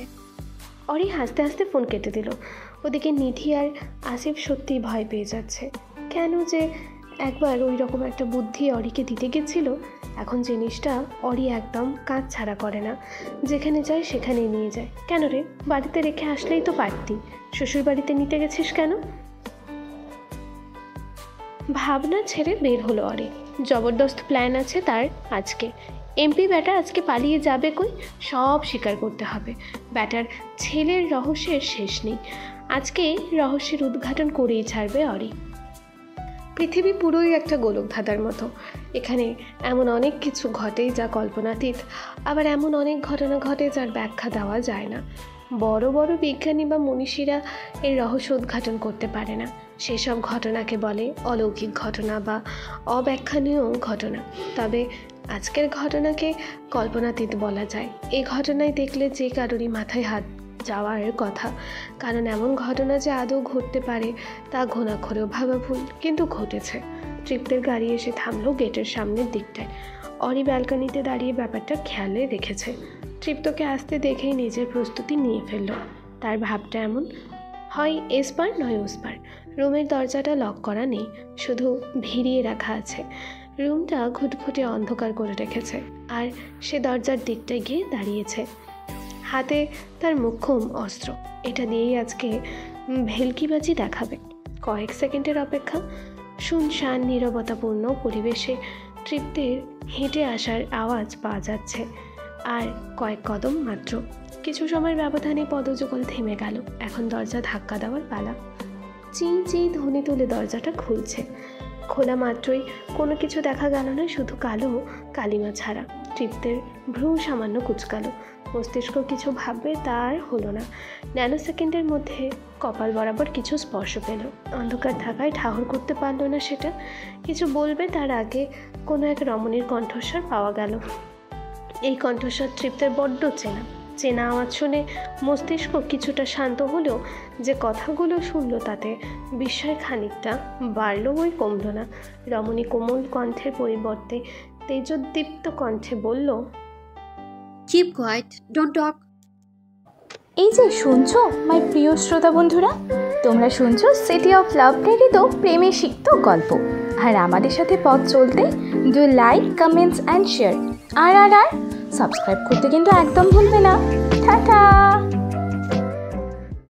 অরি হাসতে হাসতে ফোন কেটে দিল। ওদিকে নিধি আর আসিফ সত্যি ভয় পেয়ে যাচ্ছে। কেন যে একবার ওই রকম একটা বুদ্ধি অরিকে দিতে গেছিল, এখন জিনিসটা অরি একদম কাজ ছাড়া করে না। যেখানে যায় সেখানেই নিয়ে যায়। কেন রে, বাড়িতে রেখে আসলেই তো পারতি, শ্বশুর বাড়িতে নিতে গেছিস কেন? ভাবনা ছেড়ে বের হলো অরি। জবরদস্ত প্ল্যান আছে তার আজকে। এমপি ব্যাটা আজকে পালিয়ে যাবে কই, সব স্বীকার করতে হবে। ব্যাটার ছেলের রহস্যের শেষ নেই। আজকে রহস্যের উদ্ঘাটন করেই ছাড়বে অরি। পৃথিবী পুরোই একটা গোলকধাঁধার মতো। এখানে এমন অনেক কিছু ঘটে যা কল্পনাতীত, আবার এমন অনেক ঘটনা ঘটে যার ব্যাখ্যা দেওয়া যায় না। বড় বড় বিজ্ঞানী বা মনীষীরা এর রহস্য উদ্ঘাটন করতে পারে না। সেসব ঘটনাকে বলে অলৌকিক ঘটনা বা অব্যাখ্যানীয় ঘটনা। তবে আজকের ঘটনাকে কল্পনাতীত বলা যায়। এই ঘটনায় দেখলে যে কারোরই মাথায় হাত যাওয়ার কথা, কারণ এমন ঘটনা যে আদৌ ঘটতে পারে তা ঘুণাক্ষরেও ভাবা ভুল, কিন্তু ঘটেছে। তৃপ্তের গাড়ি এসে থামলো গেটের সামনের দিকটায়। অরি ব্যালকনিতে দাঁড়িয়ে ব্যাপারটা খেয়ালে রেখেছে। তৃপ্তকে আসতে দেখেই নিজের প্রস্তুতি নিয়ে ফেলল। তার ভাবটা এমন, হয় এসপার নয় ওসপার। রুমের দরজাটা লক করা নেই, শুধু ভিড়িয়ে রাখা আছে। রুমটা ঘুটঘুটে অন্ধকার করে রেখেছে, আর সে দরজার দিকটায় গিয়ে দাঁড়িয়েছে। হাতে তার মোক্ষম অস্ত্র। এটা দিয়েই আজকে ভেলকিবাজি দেখাবে। কয়েক সেকেন্ডের অপেক্ষা। শুনশান নীরবতাপূর্ণ পরিবেশে তৃপ্তের হেঁটে আসার আওয়াজ পাওয়া যাচ্ছে। আর কয়েক কদম মাত্র। কিছু সময়ের ব্যবধানে পদযুগল থেমে গেল। এখন দরজা ধাক্কা দেওয়ার পালা। চিঁ চিঁ ধ্বনি তুলে দরজাটা খুলছে। খোলা মাত্রই কোনো কিছু দেখা গেল না, শুধু কালো কালিমা ছাড়া। তৃপ্তের ভ্রু সামান্য কুচকালো। মস্তিষ্ক কিছু ভাববে তার হলো না। ন্যানো সেকেন্ডের মধ্যে কপাল বরাবর কিছু স্পর্শ পেল। অন্ধকার থাকায় ঠাহর করতে পারল না সেটা। কিছু বলবে তার আগে কোনো এক রমণীর কণ্ঠস্বর পাওয়া গেল। এই কণ্ঠস্বর তৃপ্তের বড্ড চেনা। চেনা আওয়াজ শুনে মস্তিষ্ক কিছুটা শান্ত হলেও যে কথাগুলো শুনল তাতে বিস্ময় খানিকটা বাড়ল ওই কমল না। রমণী কোমল কণ্ঠের পরিবর্তে তেজোদ্দীপ্ত কণ্ঠে বলল, কিপ কোয়াইট, ডোন্ট টক। এই যে শুনছো মাই প্রিয় শ্রোতা বন্ধুরা, তোমরা শুনছো সিটি অফ লাভ প্রেরিত প্রেমে সিক্ত গল্প। আর আমাদের সাথে পথ চলতে do like, comments and share. আর সাবস্ক্রাইব করতে কিন্তু একদম ভুলবে না। টাটা।